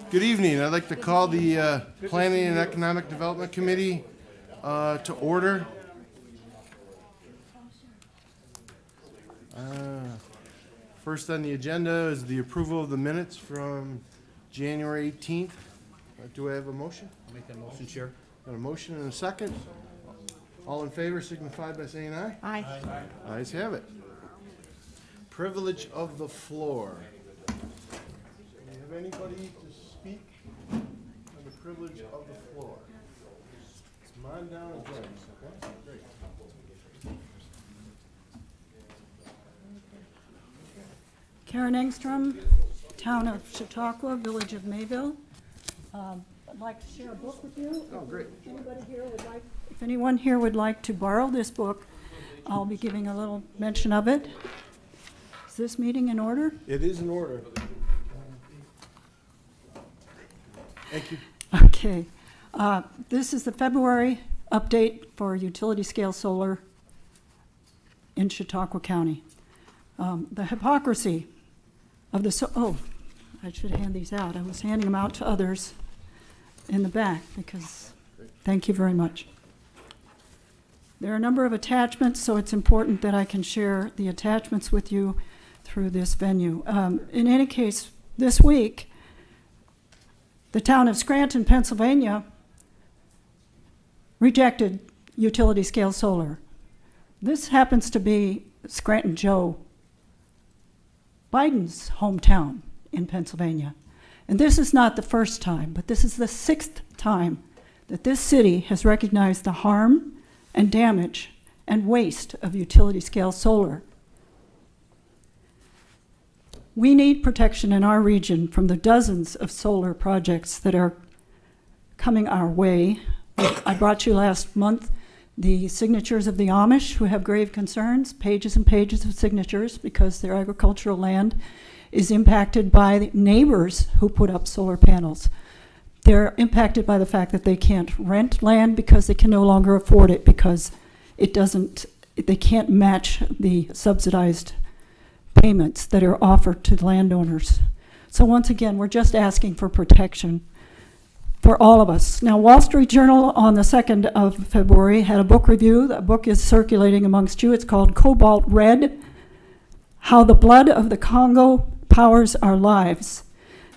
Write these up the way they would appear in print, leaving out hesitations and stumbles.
Good evening. I'd like to call the Planning and Economic Development Committee to order. First on the agenda is the approval of the minutes from January 18th. Do I have a motion? I'll make that motion, Chair. Got a motion and a second. All in favor signify by saying aye. Aye. Ayes have it. Privilege of the floor. Do you have anybody to speak on the privilege of the floor? Come on down and join us, okay? Great. Karen Engstrom, Town of Chautauqua, Village of Mayville. I'd like to share a book with you. Oh, great. If anyone here would like to borrow this book, I'll be giving a little mention of it. Is this meeting in order? It is in order. Thank you. Okay. This is the February update for utility scale solar in Chautauqua County. The hypocrisy of the, I should hand these out. I was handing them out to others in the back because, thank you very much. There are a number of attachments, so it's important that I can share the attachments with you through this venue. In any case, this week, the town of Scranton, Pennsylvania, rejected utility scale solar. This happens to be Scranton Joe Biden's hometown in Pennsylvania. And this is not the first time, but this is the 6th time that this city has recognized the harm and damage and waste of utility scale solar. We need protection in our region from the dozens of solar projects that are coming our way. I brought you last month the signatures of the Amish who have grave concerns, pages and pages of signatures because their agricultural land is impacted by neighbors who put up solar panels. They're impacted by the fact that they can't rent land because they can no longer afford it because they can't match the subsidized payments that are offered to landowners. So once again, we're just asking for protection for all of us. Now, Wall Street Journal on the 2nd of February had a book review. The book is circulating amongst you. It's called Cobalt Red: How the Blood of the Congo Powers Our Lives.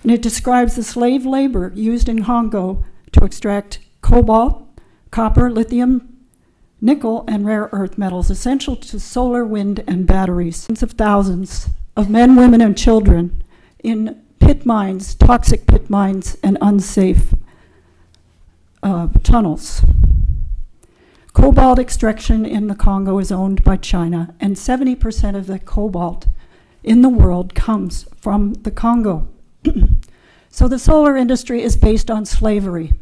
And it describes the slave labor used in Congo to extract cobalt, copper, lithium, nickel, and rare earth metals essential to solar, wind, and batteries. Tens of thousands of men, women, and children in pit mines, toxic pit mines, and unsafe tunnels. Cobalt extraction in the Congo is owned by China, and 70% of the cobalt in the world comes from the Congo. So the solar industry is based on slavery.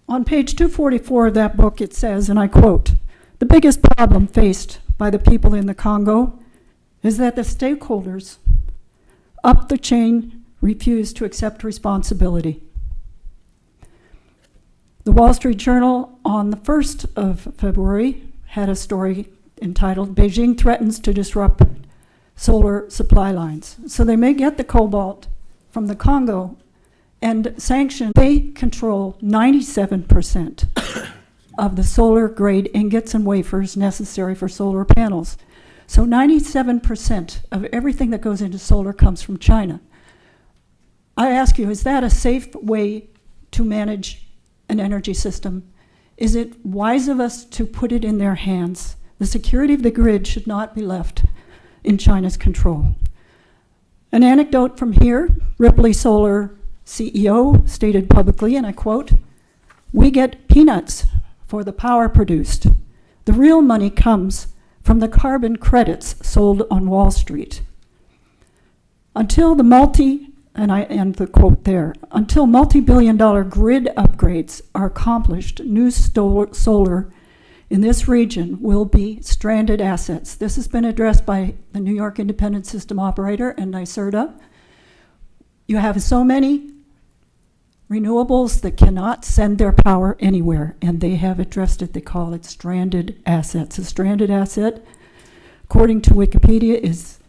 On page 244 of that book, it says, and I quote, "The biggest problem faced by the people in the Congo is that the stakeholders up the chain refuse to accept responsibility." The Wall Street Journal on the 1st of February had a story entitled, "Beijing Threatens to Disrupt Solar Supply Lines." So they may get the cobalt from the Congo and sanction. They control 97% of the solar grade ingots and wafers necessary for solar panels. So 97% of everything that goes into solar comes from China. I ask you, is that a safe way to manage an energy system? Is it wise of us to put it in their hands? The security of the grid should not be left in China's control. An anecdote from here, Ripley Solar CEO stated publicly, and I quote, "We get peanuts for the power produced. The real money comes from the carbon credits sold on Wall Street. Until the multi-billion-dollar grid upgrades are accomplished, new solar in this region will be stranded assets." This has been addressed by the New York Independent System Operator and NYSERDA. You have so many renewables that cannot send their power anywhere, and they have addressed it. They call it stranded assets. A stranded asset, according to Wikipedia, is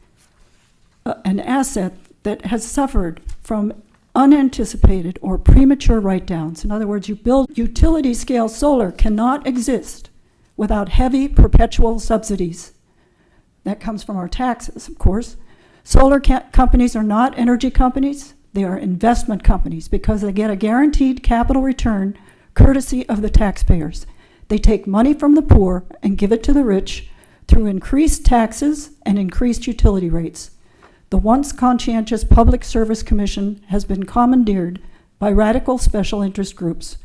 an asset that has suffered from unanticipated or premature write-downs. In other words, you build utility-scale solar cannot exist without heavy perpetual subsidies. That comes from our taxes, of course. Solar companies are not energy companies. They are investment companies because they get a guaranteed capital return courtesy of the taxpayers. They take money from the poor and give it to the rich through increased taxes and increased utility rates. The once conscientious Public Service Commission has been commandeered by radical special interest groups.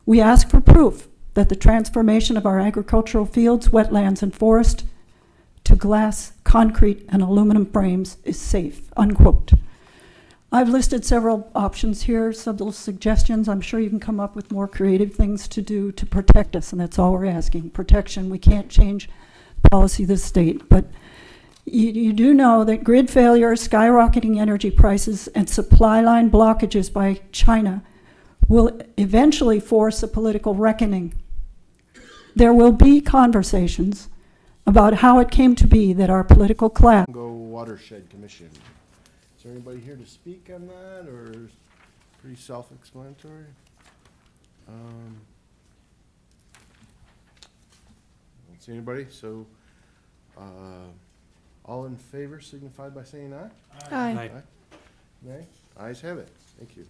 We ask for proof that the transformation of our agricultural fields, wetlands, and forest to glass, concrete, and aluminum frames is safe, unquote. I've listed several options here, several suggestions. I'm sure you can come up with more creative things to do to protect us, and that's all we're asking, protection. We can't change the policy of the state, but you do know that grid failure, skyrocketing energy prices, and supply line blockages by China will eventually force a political reckoning. There will be conversations about how it came to be that our political class Congo Watershed Commission. Is there anybody here to speak on that, or is it pretty self-explanatory? Don't see anybody, so, all in favor signify by saying aye. Aye. Nay? Ayes have it. Thank you.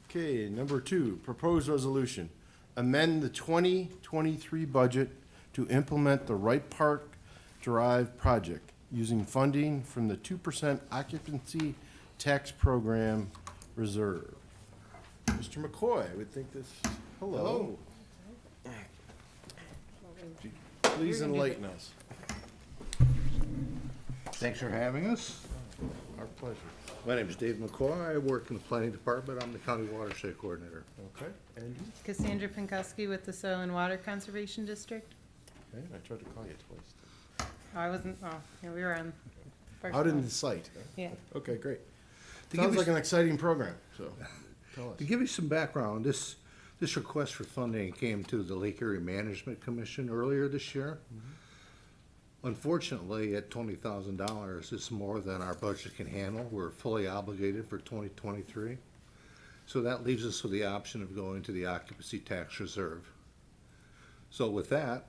Okay, number 2, proposed resolution. Amend the 2023 budget to implement the Wright Park Drive project using funding from the 2% occupancy tax program reserve. Mr. McCoy, I would think this, hello. Please enlighten us. Thanks for having us. Our pleasure. My name is Dave McCoy. I work in the planning department. I'm the county watershed coordinator. Okay, Andy? Cassandra Pinkowski with the Soil and Water Conservation District. Okay, I tried to call you twice. Oh, I wasn't, yeah, we were on. first Out in one. the site. Yeah. Okay, great. To Sounds give like you- an exciting program, so tell us. To give you some background, this request for funding came to the Lake Erie Management Commission earlier this year. Unfortunately, at $20,000, it's more than our budget can handle. We're fully obligated for 2023. So that leaves us with the option of going to the occupancy tax reserve. So with that,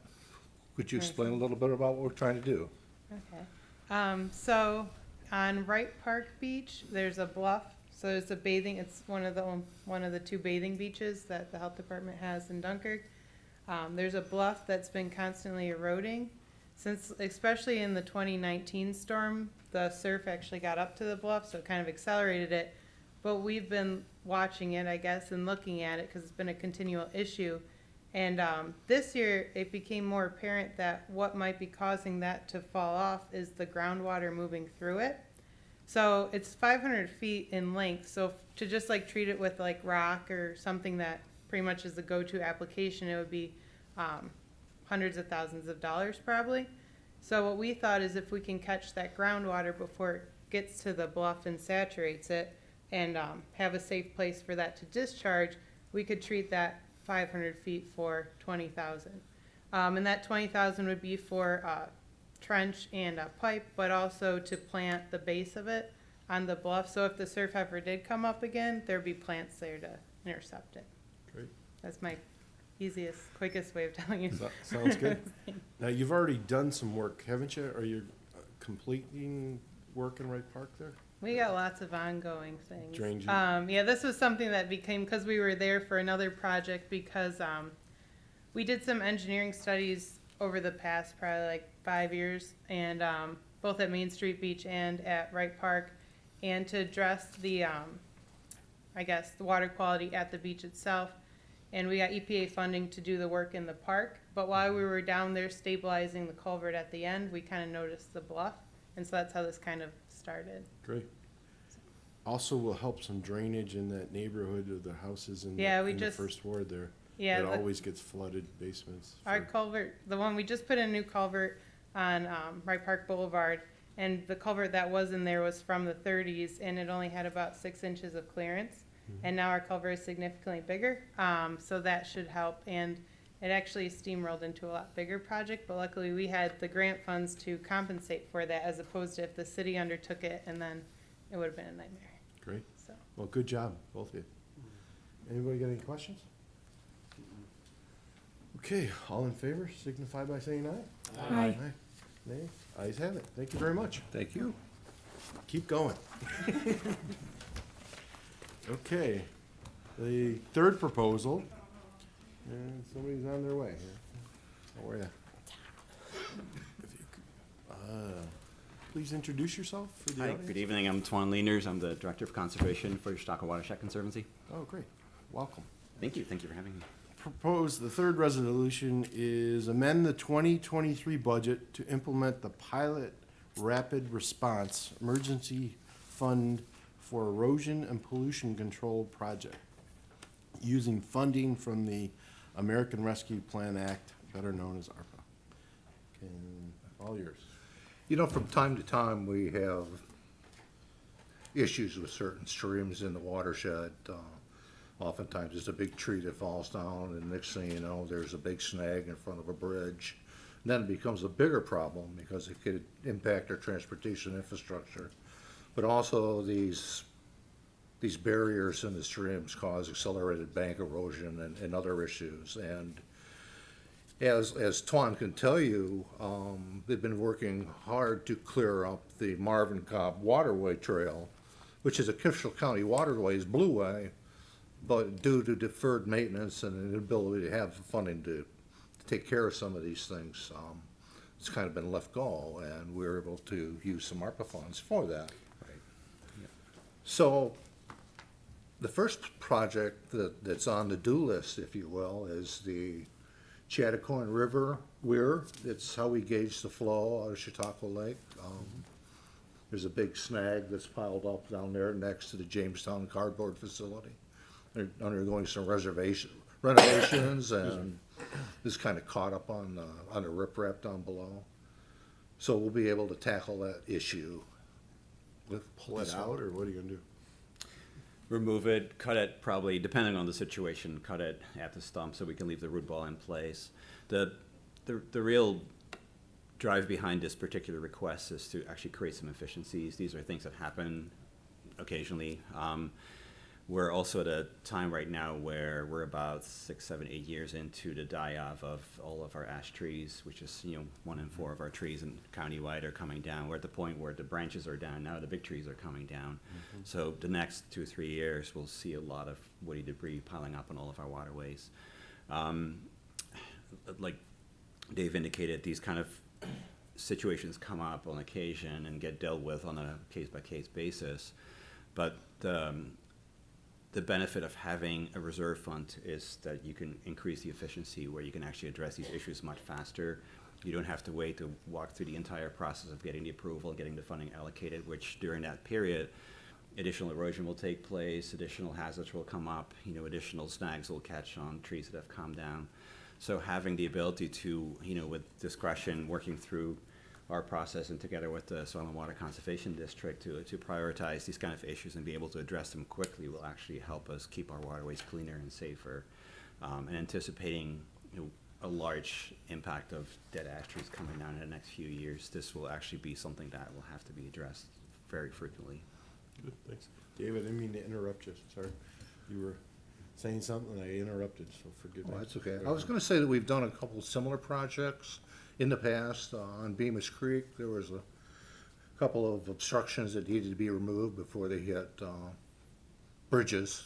could you explain a little bit about what we're trying to do? Okay. So on Wright Park Beach, there's a bluff. So there's a bathing, it's one of the 2 bathing beaches that the health department has in Dunkirk. There's a bluff that's been constantly eroding. Since, especially in the 2019 storm, the surf actually got up to the bluff, so it kind of accelerated it. But we've been watching it, I guess, and looking at it because it's been a continual issue. And this year, it became more apparent that what might be causing that to fall off is the groundwater moving through it. So it's 500 feet in length. So to just like treat it with like rock or something that pretty much is the go-to application, it would be hundreds of thousands of dollars probably. So what we thought is if we can catch that groundwater before it gets to the bluff and saturates it and have a safe place for that to discharge, we could treat that 500 feet for $20,000. And that $20,000 would be for trench and a pipe, but also to plant the base of it on the bluff. So if the surf ever did come up again, there'd be plants there to intercept it. Great. That's my easiest, quickest way of telling you. Sounds good. Now, you've already done some work, haven't you? Are you completing work in Wright Park there? We got lots of ongoing things. Drainage. Yeah, this was something that became, because we were there for another project, because we did some engineering studies over the past probably like 5 years, and both at Main Street Beach and at Wright Park, and to address the, I guess, the water quality at the beach itself. And we got EPA funding to do the work in the park, but while we were down there stabilizing the culvert at the end, we kind of noticed the bluff, and so that's how this kind of started. Great. Also will help some drainage in that neighborhood of the houses in Yeah, we the just- first ward there. Yeah, It the- always gets flooded basements. Our for- culvert, the one, we just put in a new culvert on Wright Park Boulevard, and the culvert that was in there was from the 30s, and it only had about 6 inches of clearance. And now our culvert is significantly bigger, so that should help. And it actually steamrolled into a lot bigger project, but luckily we had the grant funds to compensate for that, as opposed to if the city undertook it and then it would have been a nightmare, Great. so. Well, good job, both of you. Anybody got any questions? Okay, all in favor, signify by saying aye. Aye. Nay? Ayes have it. Thank you very much. Thank you. Keep going. Okay, the third proposal, and somebody's on their way here. How are you? Please introduce yourself for the Hi, audience. good evening. I'm Twan Leaners. I'm the Director of Conservation for Stockholm Watershed Conservancy. Oh, great. Welcome. Thank you. Thank you for having me. The third resolution is amend the 2023 budget to implement the pilot rapid response emergency fund for erosion and pollution control project using funding from the American Rescue Plan Act, better known as ARPA. All yours. You know, from time to time, we have issues with certain streams in the watershed. Oftentimes, it's a big tree that falls down, and next thing you know, there's a big snag in front of a bridge. And then it becomes a bigger problem because it could impact our transportation infrastructure. But also, these barriers in the streams cause accelerated bank erosion and other issues. And as Twan can tell you, they've been working hard to clear up the Marvin Cobb Waterway Trail, which is a Kifshel County Waterways Blueway, but due to deferred maintenance and an inability to have the funding to take care of some of these things, it's kind of been left go, and we were able to use some ARPA funds for that. So, the first project that's on the do list, if you will, is the Chattacoin River Weir. It's how we gauge the flow out of Chautauqua Lake. There's a big snag that's piled up down there next to the Jamestown cardboard facility. They're undergoing some renovations and is kind of caught up on the riprap down below. So we'll be able to tackle that issue with Pull it out, or what are you gonna do? Remove it, cut it, probably, depending on the situation, cut it at the stump so we can leave the root ball in place. The real drive behind this particular request is to actually create some efficiencies. These are things that happen occasionally. We're also at a time right now where we're about 6, 7, 8 years into the die-off of all of our ash trees, which is, 1 in 4 of our trees and countywide are coming down. We're at the point where the branches are down, now the big trees are coming down. So the next 2 or 3 years, we'll see a lot of woody debris piling up on all of our waterways. Like Dave indicated, these kind of situations come up on occasion and get dealt with on a case-by-case basis. But the benefit of having a reserve fund is that you can increase the efficiency where you can actually address these issues much faster. You don't have to wait to walk through the entire process of getting the approval, getting the funding allocated, which during that period, additional erosion will take place, additional hazards will come up, additional snags will catch on trees that have come down. So having the ability to, with discretion, working through our process and together with the Soil and Water Conservation District to prioritize these kind of issues and be able to address them quickly will actually help us keep our waterways cleaner and safer. And anticipating a large impact of dead ash trees coming down in the next few years, this will actually be something that will have to be addressed very frequently. Good, thanks. David, I didn't mean to interrupt you, sorry. You were saying something, I interrupted, so forgive me. Well, that's okay. I was gonna say that we've done a couple similar projects in the past. On Bemis Creek, there was a couple of obstructions that needed to be removed before they hit bridges,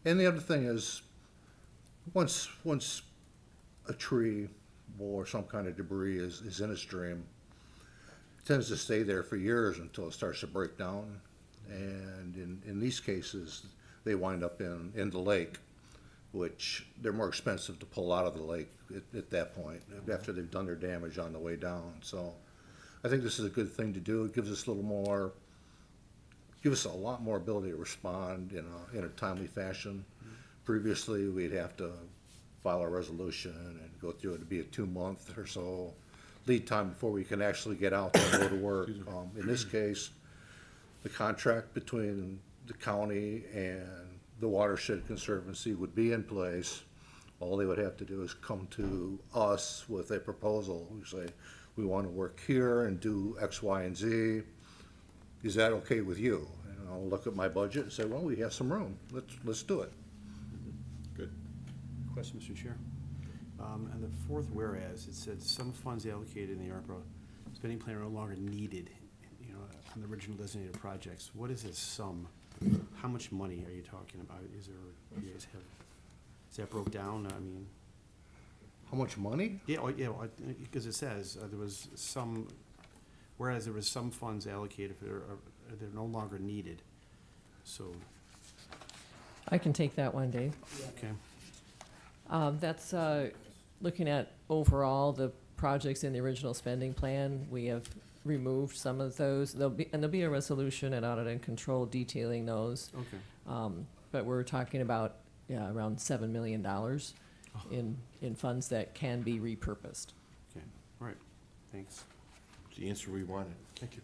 And the other thing is, once a tree or some kind of debris is in a stream, it tends to stay there for years until it starts to break down. And in these cases, they wind up in the lake, which they're more expensive to pull out of the lake at that point, after they've done their damage on the way down. So I think this is a good thing to do. It gives us a lot more ability to respond in a timely fashion. Previously, we'd have to file a resolution and go through it. It'd be a 2-month or so lead time before we can actually get out there and go to work. In this case, the contract between the county and the Watershed Conservancy would be in place. All they would have to do is come to us with a proposal. We say, we want to work here and do X, Y, and Z. is that okay with you? And I'll look at my budget and say, well, we have some room, let's do it. Good. Question, Mr. Chair. On the fourth whereas, it said some funds allocated in the ARPA spending plan are no longer needed, you know, on the original designated projects. What is this sum? How much money are you talking about? Is there, you guys have, is that broke down? I mean, How much money? yeah, because it says there was some, whereas there was some funds allocated, they're no longer needed. So, I can take that one, Dave. okay. That's looking at overall the projects in the original spending plan. We have removed some of those. There'll be a resolution and audit and control detailing those. Okay. But we're talking about, around $7 million in funds that can be repurposed. Okay, all right, thanks. It's the answer we wanted. Thank you.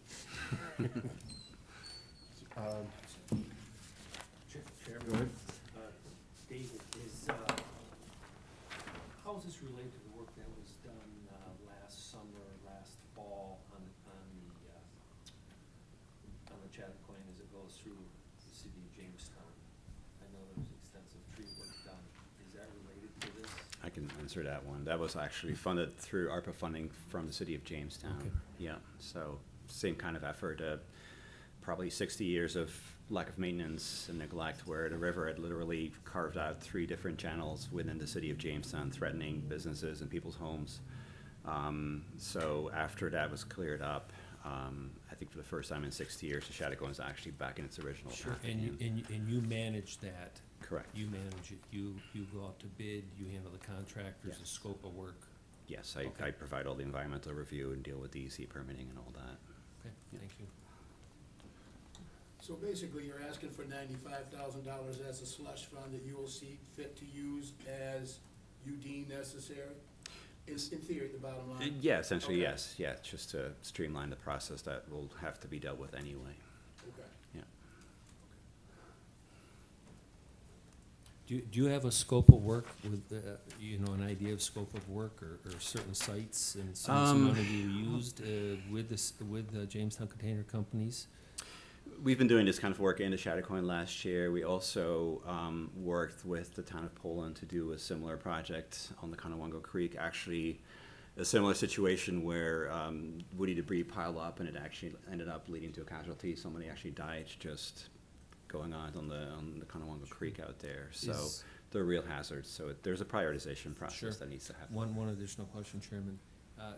Chairman, Go ahead. David, how is this related to the work that was done last summer, last fall on the Chattacoin as it goes through the city of Jamestown? I know there was extensive tree work done. Is that related to this? I can answer that one. That was actually funded through ARPA funding from the city of Jamestown. Okay. Yeah, so same kind of effort, probably 60 years of lack of maintenance and neglect, where the river had literally carved out 3 different channels within the city of Jamestown, threatening businesses and people's homes. So after that was cleared up, I think for the first time in 60 years, the Chattacoin is actually back in its original Sure, path and you, again. and you manage that. Correct. You manage it. You go out to bid, you handle the contractors, the Yes. scope of work. Yes, Okay. I provide all the environmental review and deal with DEC permitting and all that. Okay, thank you. So basically, you're asking for $95,000 as a slush fund that you will see fit to use as you deem necessary? In theory, the bottom line? Yeah, essentially, Okay. yes, yeah, just to streamline the process that will have to be dealt with anyway. Okay. Yeah. Do you have a scope of work with, an idea of scope of work or certain sites and some money you used with the Jamestown Container Companies? We've been doing this kind of work in the Chattacoin last year. We also worked with the town of Poland to do a similar project on the Conowongo Creek. Actually, a similar situation where woody debris piled up and it actually ended up leading to a casualty. Somebody actually died just going on the Conowongo Creek out there. So Is- they're real hazards. So there's a prioritization process Sure. that needs to happen. One additional question, Chairman.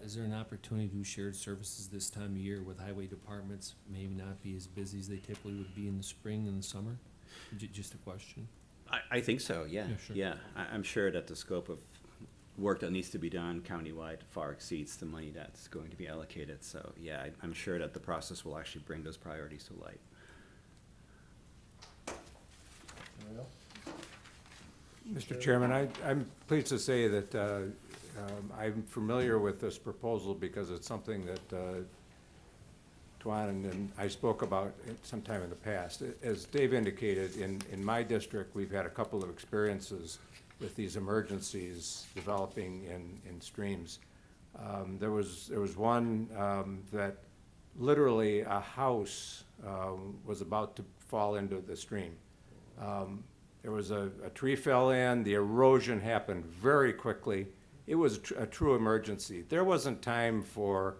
Is there an opportunity to do shared services this time of year with highway departments, maybe not be as busy as they typically would be in the spring and the summer? Just a question. I think so, yeah. Yeah, sure. Yeah, I'm sure that the scope of work that needs to be done countywide far exceeds the money that's going to be allocated. So, yeah, I'm sure that the process will actually bring those priorities to light. Anyone else? Mr. Chairman, I'm pleased to say that I'm familiar with this proposal because it's something that Tuan and I spoke about sometime in the past. As Dave indicated, in my district, we've had a couple of experiences with these emergencies developing in streams. There was one that literally a house was about to fall into the stream. There was a tree fell in, the erosion happened very quickly. It was a true emergency. There wasn't time for,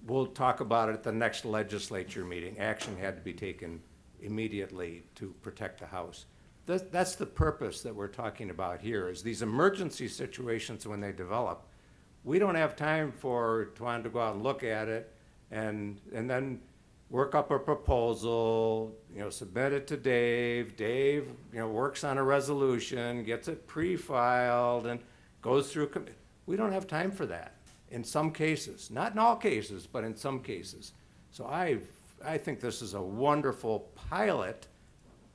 we'll talk about it at the next legislature meeting. Action had to be taken immediately to protect the house. That's the purpose that we're talking about here, is these emergency situations when they develop. We don't have time for Tuan to go out and look at it and then work up a proposal, submit it to Dave. Dave, works on a resolution, gets it pre-filed and goes through. We don't have time for that in some cases, not in all cases, but in some cases. So I think this is a wonderful pilot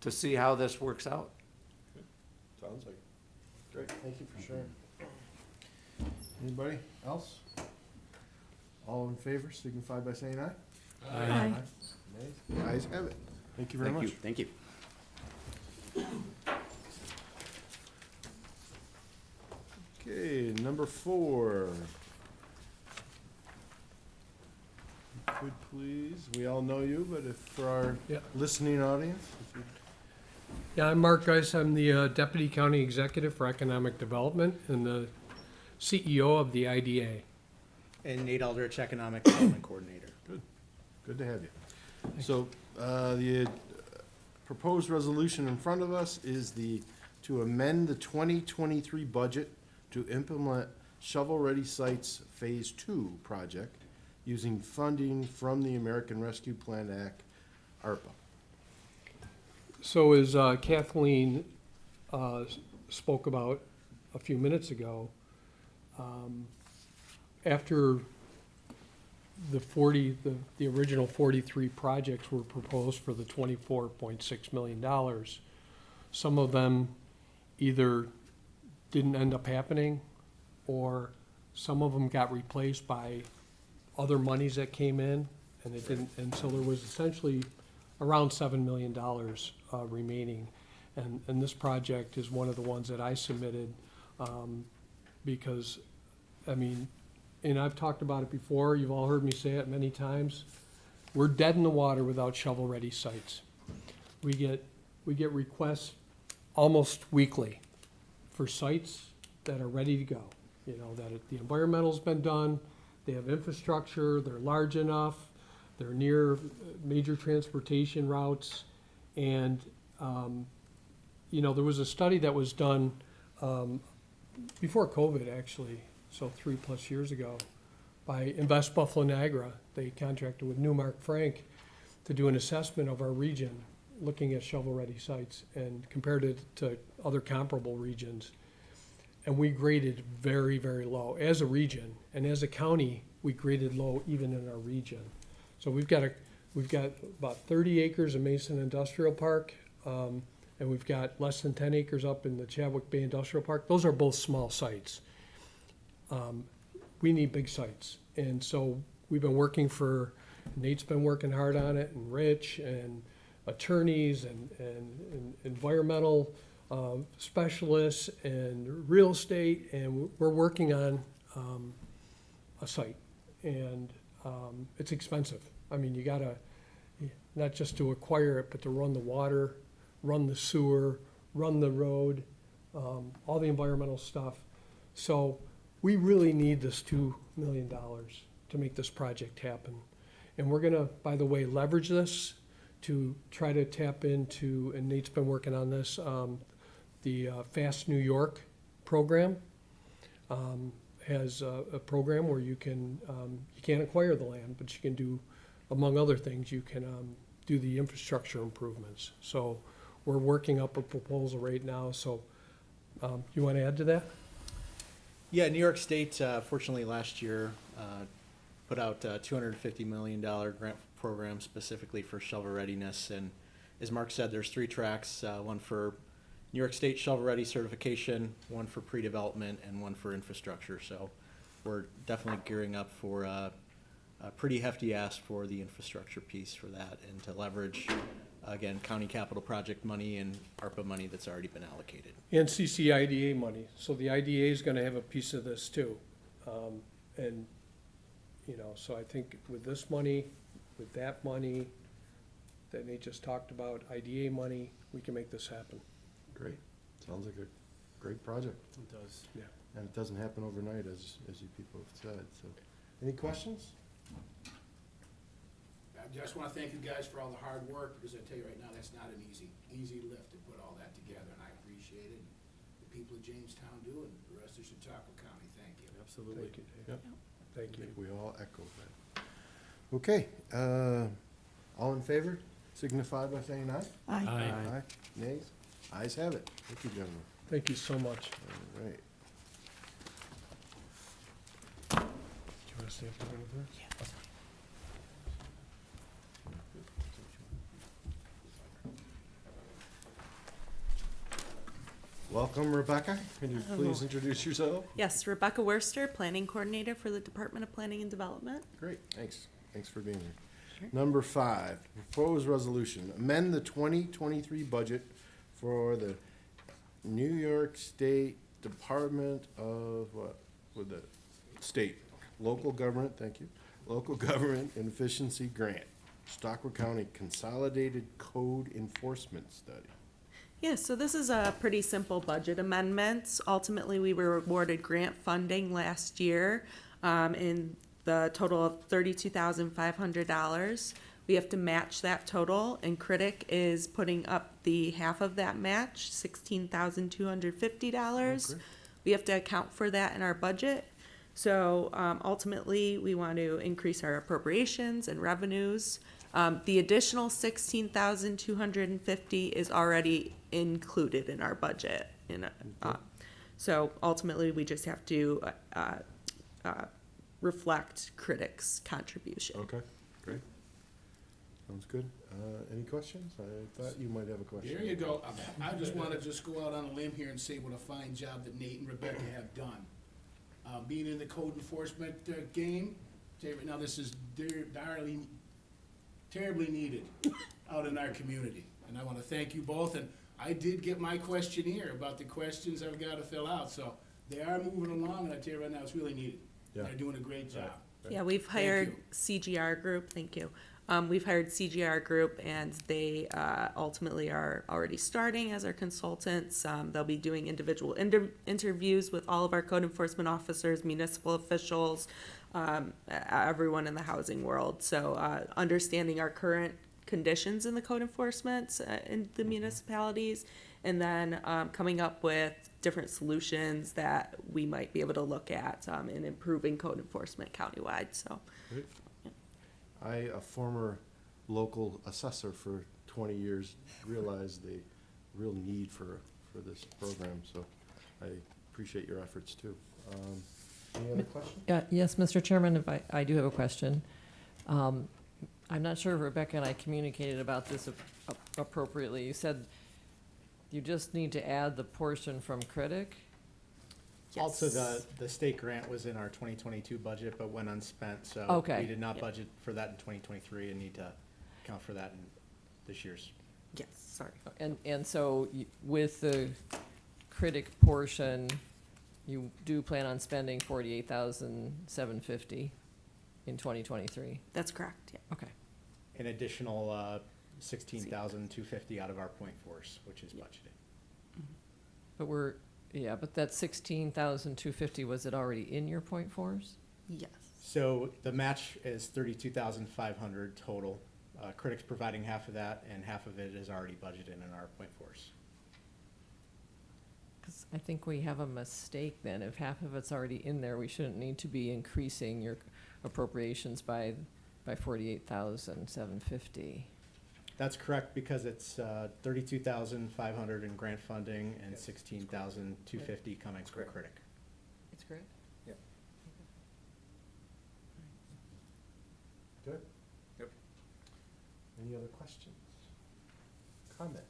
to see how this works out. Sounds like it. Great, thank you for sharing. Anybody else? All in favor signify by saying aye. Aye. Nay? The ayes have it. Thank you very much. Thank you. Okay, number 4. would please, we all know you, but if for our Yeah. listening audience, if you Yeah, I'm Mark Geis. I'm the Deputy County Executive for Economic Development and the CEO of the IDA. And Nate Aldrich, Economic Development Coordinator. Good to have you. So, the proposed resolution in front of us is to amend the 2023 budget to implement shovel-ready sites Phase 2 project using funding from the American Rescue Plan Act, ARPA. So as Kathleen spoke about a few minutes ago, after the original 43 projects were proposed for the $24.6 million, some of them either didn't end up happening, or some of them got replaced by other monies that came in, and it didn't, and so there was essentially around $7 million remaining. And this project is one of the ones that I submitted, because, I mean, and I've talked about it before, you've all heard me say it many times, we're dead in the water without shovel-ready sites. We get requests almost weekly for sites that are ready to go. You know, that the environmental's been done, they have infrastructure, they're large enough, they're near major transportation routes, and, you know, there was a study that was done before COVID, actually, so 3+ years ago, by Invest Buffalo Niagara. They contracted with Newmark Frank to do an assessment of our region, looking at shovel-ready sites and compared it to other comparable regions. And we graded very, very low as a region, and as a county, we graded low even in our region. So we've got about 30 acres in Mason Industrial Park, and we've got less than 10 acres up in the Chadwick Bay Industrial Park. Those are both small sites. We need big sites, and so we've been working Nate's been working hard on it, and Rich, and attorneys, and environmental specialists, and real estate, and we're working on a site, and it's expensive. I mean, you gotta, not just to acquire it, but to run the water, run the sewer, run the road, all the environmental stuff. So we really need this $2 million to make this project happen. And we're gonna, by the way, leverage this to try to tap into, and Nate's been working on this, the Fast New York program has a program where you can't acquire the land, but you can do, among other things, you can do the infrastructure improvements. So we're working up a proposal right now. So you want to add to that? Yeah, New York State, fortunately last year, put out a $250 million grant program specifically for shovel readiness. And as Mark said, there's 3 tracks, one for New York State shovel ready certification, one for pre-development, and one for infrastructure. So we're definitely gearing up for a pretty hefty ask for the infrastructure piece for that, and to leverage, again, county capital project money and ARPA money that's already been allocated. And CCIDA money. So the IDA is going to have a piece of this too. And, you know, so I think with this money, with that money that Nate just talked about, IDA money, we can make this happen. Great. Sounds like a great project. It does. Yeah. And it doesn't happen overnight, as you people have said, so. Any questions? I just want to thank you guys for all the hard work, because I tell you right now, that's not an easy lift to put all that together, and I appreciate it. The people of Jamestown do, and the rest of Chautauqua County, thank you. Absolutely. Thank you, Dave. Yep. Thank I you. think we all echo that. Okay, all in favor, signify by saying aye. Aye. Aye. Nays? Ayes have it. Thank you, gentlemen. Thank you so much. All right. Do you want to stay up there with her? Yeah. Welcome, Rebecca. Can you please introduce yourself? Yes, Rebecca Worster, Planning Coordinator for the Department of Planning and Development. Great, thanks. Thanks for being here. Number 5, proposed resolution, amend the 2023 budget for the New York State Department of, what, with the state, local government, thank you, Local Government and Efficiency Grant, Chautauqua County Consolidated Code Enforcement Study. Yeah, so this is a pretty simple budget amendment. Ultimately, we were awarded grant funding last year in the total of $32,500. We have to match that total, and Critic is putting up the half of that match, $16,250. We have to account for that in our budget. So ultimately, we want to increase our appropriations and revenues. The additional $16,250 is already included in our budget. So ultimately, we just have to reflect Critic's contribution. Okay, great. Sounds good. Any questions? I thought you might have a question. There you go. I just want to just go out on a limb here and say what a fine job that Nate and Rebecca have done. Being in the code enforcement game, now this is terribly needed out in our community. And I want to thank you both. And I did get my questionnaire about the questions I've got to fill out. So they are moving along, and I tell you right now, it's really needed. Yeah. They're doing a great job. Yeah, we've hired CGR Group, thank you. We've hired CGR Group, and they ultimately are already starting as our consultants. They'll be doing individual interviews with all of our code enforcement officers, municipal officials, everyone in the housing world. So understanding our current conditions in the code enforcement in the municipalities, and then coming up with different solutions that we might be able to look at in improving code enforcement countywide. So. Great. A former local assessor for 20 years, realized the real need for this program, so I appreciate your efforts too. Any other questions? Yes, Mr. Chairman, if I do have a question. I'm not sure if Rebecca and I communicated about this appropriately. You said you just need to add the portion from Critic? Also, the state grant was in our 2022 budget, but went unspent, so Okay. we did not budget for that in 2023 and need to account for that in this year's. Yes, sorry. And so with the Critic portion, you do plan on spending $48,750 in 2023? That's correct, yeah. Okay. An additional 16,250 out of our point force, which is budgeted. But but that 16,250, was it already in your point fours? Yes. So the match is 32,500 total. Critic's providing half of that, and half of it is already budgeted in our point force. Because I think we have a mistake then. If half of it's already in there, we shouldn't need to be increasing your appropriations by 48,750. That's correct, because it's 32,500 in grant funding and 16,250 coming from Critic. It's correct? Good? Yep. Any other questions? Comments?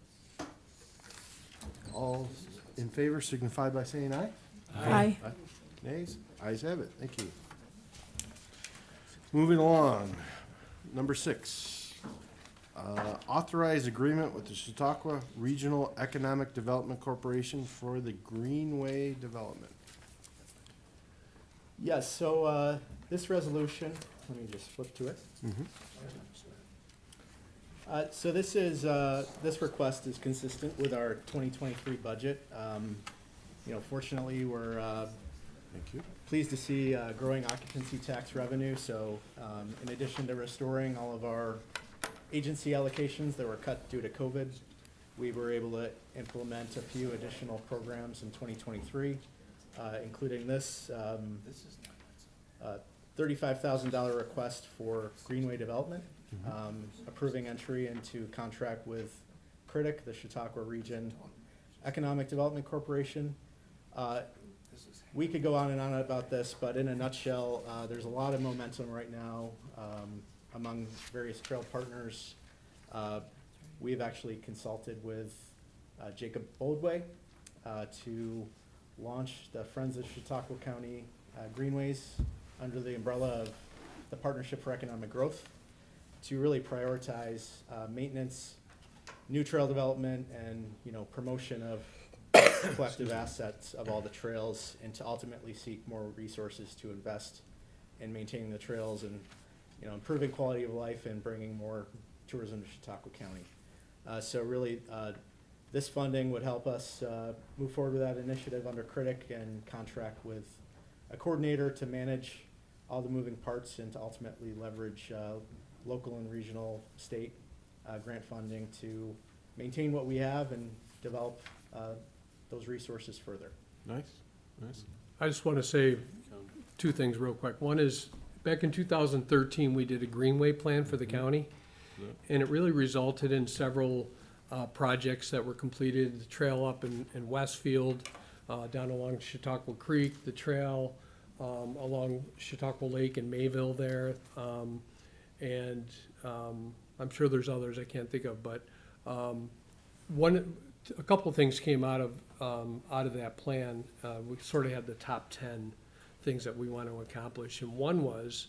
All in favor signify by saying aye. Aye. Nays? Ayes have it. Thank you. Moving along. Number 6. Authorize agreement with the Chautauqua Regional Economic Development Corporation for the Greenway Development. Yes, so this resolution, let me just flip to it. So this is, this request is consistent with our 2023 budget. Fortunately, we're Thank you. pleased to see growing occupancy tax revenue. So in addition to restoring all of our agency allocations that were cut due to COVID, we were able to implement a few additional programs in 2023, including this $35,000 request for Greenway Development, approving entry into contract with Critic, the Chautauqua Region Economic Development Corporation. We could go on and on about this, but in a nutshell, there's a lot of momentum right now among various trail partners. We've actually consulted with Jacob Boldway to launch the Friends of Chautauqua County Greenways under the umbrella of the Partnership for Economic Growth to really prioritize maintenance, new trail development, and promotion of collective assets of all the trails, and to ultimately seek more resources to invest in maintaining the trails and improving quality of life and bringing more tourism to Chautauqua County. So really, this funding would help us move forward with that initiative under Critic and contract with a coordinator to manage all the moving parts and to ultimately leverage local and regional state grant funding to maintain what we have and develop those resources further. Nice, nice. I just want to say two things real quick. One is, back in 2013, we did a greenway plan for the county, and it really resulted in several projects that were completed. The trail up in Westfield, down along Chautauqua Creek, the trail along Chautauqua Lake and Mayville there, and I'm sure there's others I can't think of, but a couple of things came out of that plan. We sort of had the top 10 things that we want to accomplish, and one was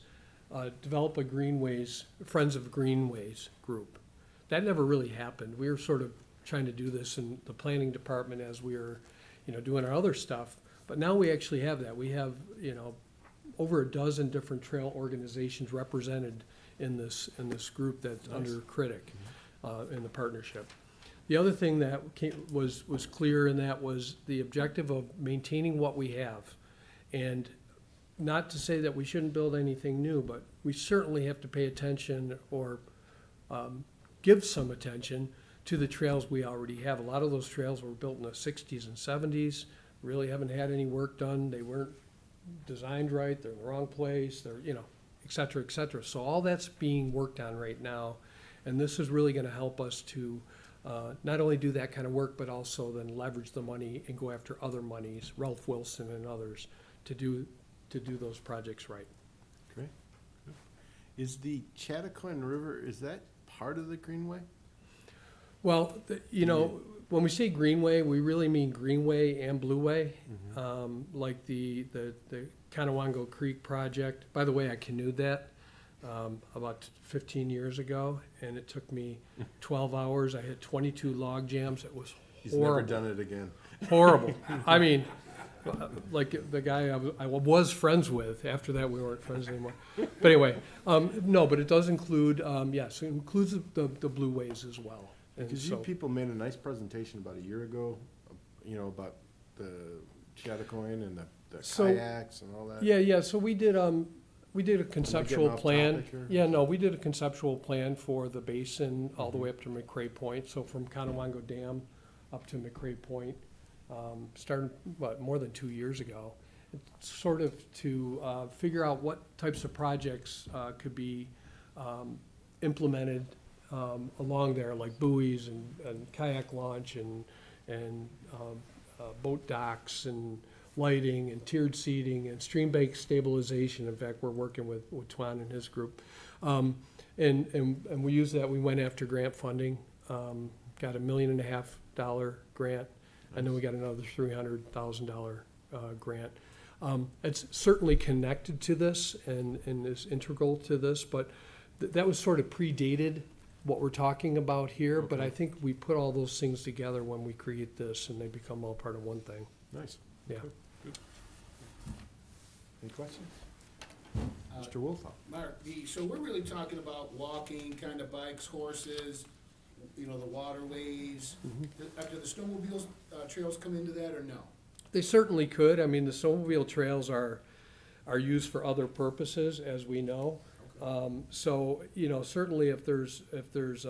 develop a Greenways, Friends of Greenways group. That never really happened. We were sort of trying to do this in the planning department as we were, doing our other stuff, but now we actually have that. We have, over a dozen different trail organizations represented in this group that's under Critic in the partnership. The other thing that was clear in that was the objective of maintaining what we have. And not to say that we shouldn't build anything new, but we certainly have to pay attention or give some attention to the trails we already have. A lot of those trails were built in the 60s and 70s, really haven't had any work done. They weren't designed right, they're in the wrong place, they're, et cetera, et cetera. So all that's being worked on right now. And this is really gonna help us to not only do that kind of work, but also then leverage the money and go after other monies, Ralph Wilson and others, to do those projects right. Great. Is the Chautauqua River, is that part of the Greenway? Well, when we say Greenway, we really mean Greenway and Blueway, like the Conewango Creek project. By the way, I canoed that about 15 years ago, and it took me 12 hours. I had 22 log jams. It was He's horrible. never done it again. Horrible. I mean, like the guy I was friends with. After that, we weren't friends anymore. But anyway, no, but it does include, yes, it includes the Blue Ways as well. And Because you people made a nice presentation about a year ago, about the Chautauqua and the kayaks and all that. Yeah, so we did a conceptual off plan. topic here? Yeah, no, we did a conceptual plan for the basin all the way up to McRae Point. So from Conewango Dam up to McRae Point, started, more than 2 years ago. It's sort of to figure out what types of projects could be implemented along there, like buoys and kayak launch and boat docks and lighting and tiered seating and stream bank stabilization. In fact, we're working with Twan and his group. And we used that, we went after grant funding, got $1.5 million grant, and then we got another $300,000 grant. It's certainly connected to this and is integral to this, but that was sort of predated what we're talking about here, but I think we put all those things together when we create this, and they become all part of one thing. Nice. Yeah. Good. Any questions? Mr. Wolfow? Mark, so we're really talking about walking, kind of bikes, horses, the waterways. Do the snowmobiles, trails come into that or no? They certainly could. I mean, the snowmobile trails are used for other purposes, as we know. So, certainly if there's the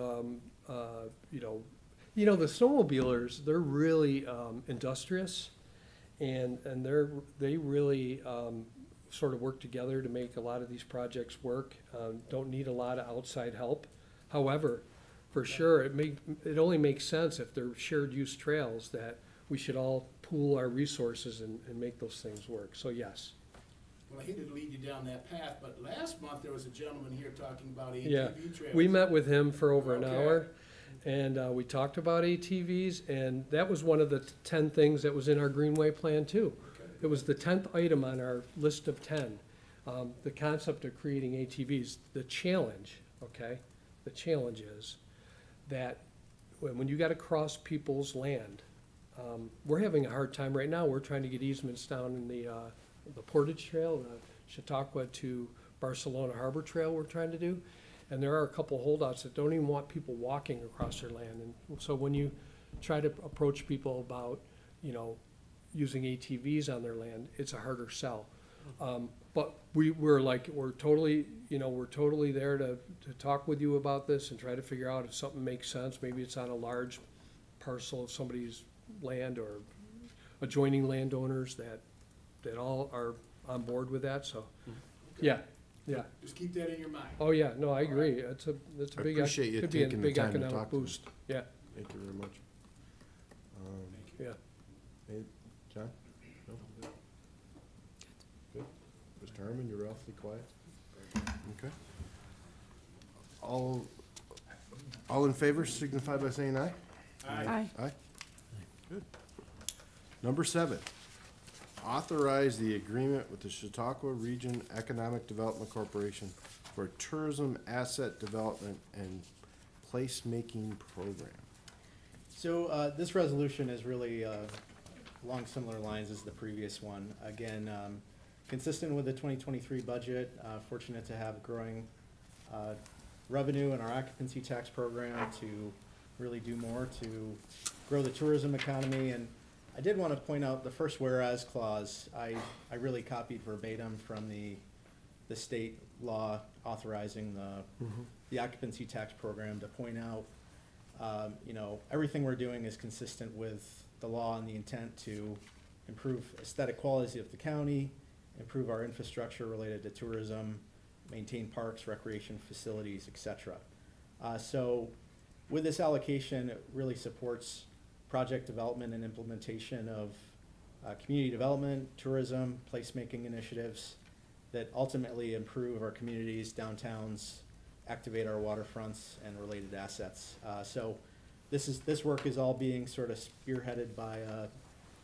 snowmobilers, they're really industrious, and they really sort of work together to make a lot of these projects work. Don't need a lot of outside help. However, for sure, it only makes sense if they're shared use trails that we should all pool our resources and make those things work. So yes. Well, I hated to lead you down that path, but last month there was a gentleman here talking about ATV Yeah, trails. we met with him for over an Okay. hour, and we talked about ATVs, and that was one of the 10 things that was in our Greenway plan too. Okay. It was the 10th item on our list of 10, the concept of creating ATVs. The challenge is that when you got to cross people's land, we're having a hard time right now. We're trying to get easements down in the Portage Trail, the Chautauqua to Barcelona Harbor Trail we're trying to do. And there are a couple holdouts that don't even want people walking across their land. And so when you try to approach people about, you know, using ATVs on their land, it's a harder sell. But we're totally, you know, we're totally there to talk with you about this and try to figure out if something makes sense. Maybe it's on a large parcel of somebody's land or adjoining landowners that all are on board with that, so, yeah. Just keep that in your mind. Oh, yeah, no, I agree. It's a I big, appreciate you could be a taking the big time to economic talk to me. boost. Yeah, Thank you very much. yeah. Hey, John? No? Good. Mr. Harmon, you're awfully quiet. Okay. All in favor signify by saying aye. Aye. Aye. Good. Number 7, authorize the agreement with the Chautauqua Region Economic Development Corporation for tourism asset development and placemaking program. So this resolution is really along similar lines as the previous one. Again, consistent with the 2023 budget, fortunate to have growing revenue in our occupancy tax program to really do more to grow the tourism economy. And I did want to point out the first whereas clause, I really copied verbatim from the state law authorizing the occupancy tax program to point out, you know, everything we're doing is consistent with the law and the intent to improve aesthetic quality of the county, improve our infrastructure related to tourism, maintain parks, recreation facilities, etc. So with this allocation, it really supports project development and implementation of community development, tourism, placemaking initiatives that ultimately improve our communities, downtowns, activate our waterfronts and related assets. So this work is all being sort of spearheaded by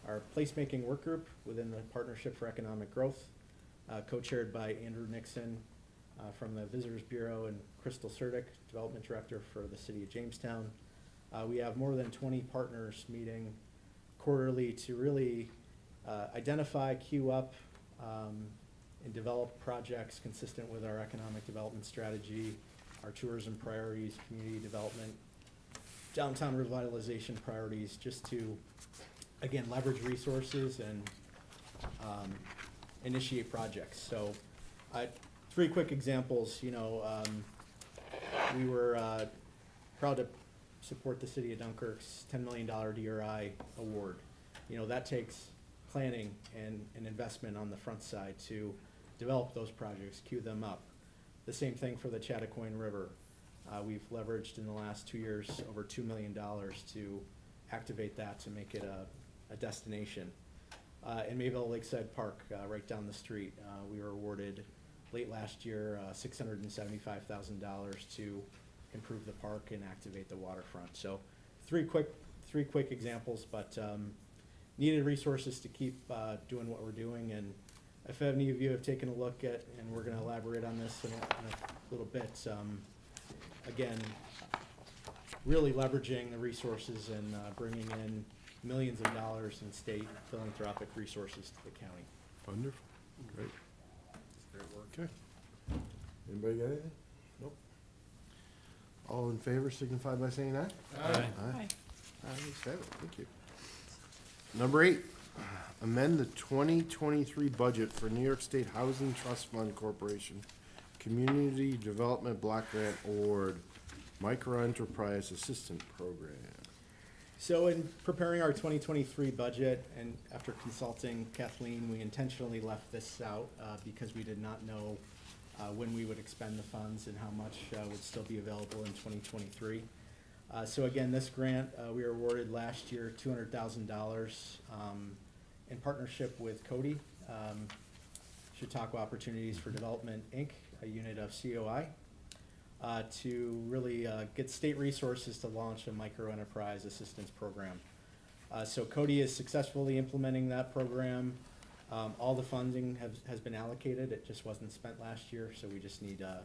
our placemaking work group within the Partnership for Economic Growth, co-chaired by Andrew Nixon from the Visitors Bureau and Crystal Surdick, Development Director for the City of Jamestown. We have more than 20 partners meeting quarterly to really identify, queue up, and develop projects consistent with our economic development strategy, our tourism priorities, community development, downtown revitalization priorities, just to, again, leverage resources and initiate projects. So 3 quick examples. You know, we were proud to support the City of Dunkirk's $10 million DRI award. You know, that takes planning and investment on the front side to develop those projects, queue them up. The same thing for the Chattacoin River. We've leveraged in the last 2 years over $2 million to activate that to make it a destination. In Mayville Lakeside Park, right down the street, we were awarded late last year $675,000 to improve the park and activate the waterfront. So three quick examples, but needed resources to keep doing what we're doing. And if any of you have taken a look at, and we're going to elaborate on this in a little bit, again, really leveraging the resources and bringing in millions of dollars in state philanthropic resources to the county. Wonderful. Great. Okay. Anybody got anything? Nope. All in favor signify by saying aye. Aye. Aye. Ayes have it. Thank you. Number 8, amend the 2023 budget for New York State Housing Trust Fund Corporation Community Development Block Grant Award Microenterprise Assistant Program. So in preparing our 2023 budget, and after consulting Kathleen, we intentionally left this out because we did not know when we would expend the funds and how much would still be available in 2023. So again, this grant, we were awarded last year $200,000 in partnership with CODI, Chautauqua Opportunities for Development, Inc., a unit of COI, to really get state resources to launch a microenterprise assistance program. So CODI is successfully implementing that program. All the funding has been allocated. It just wasn't spent last year, so we just need a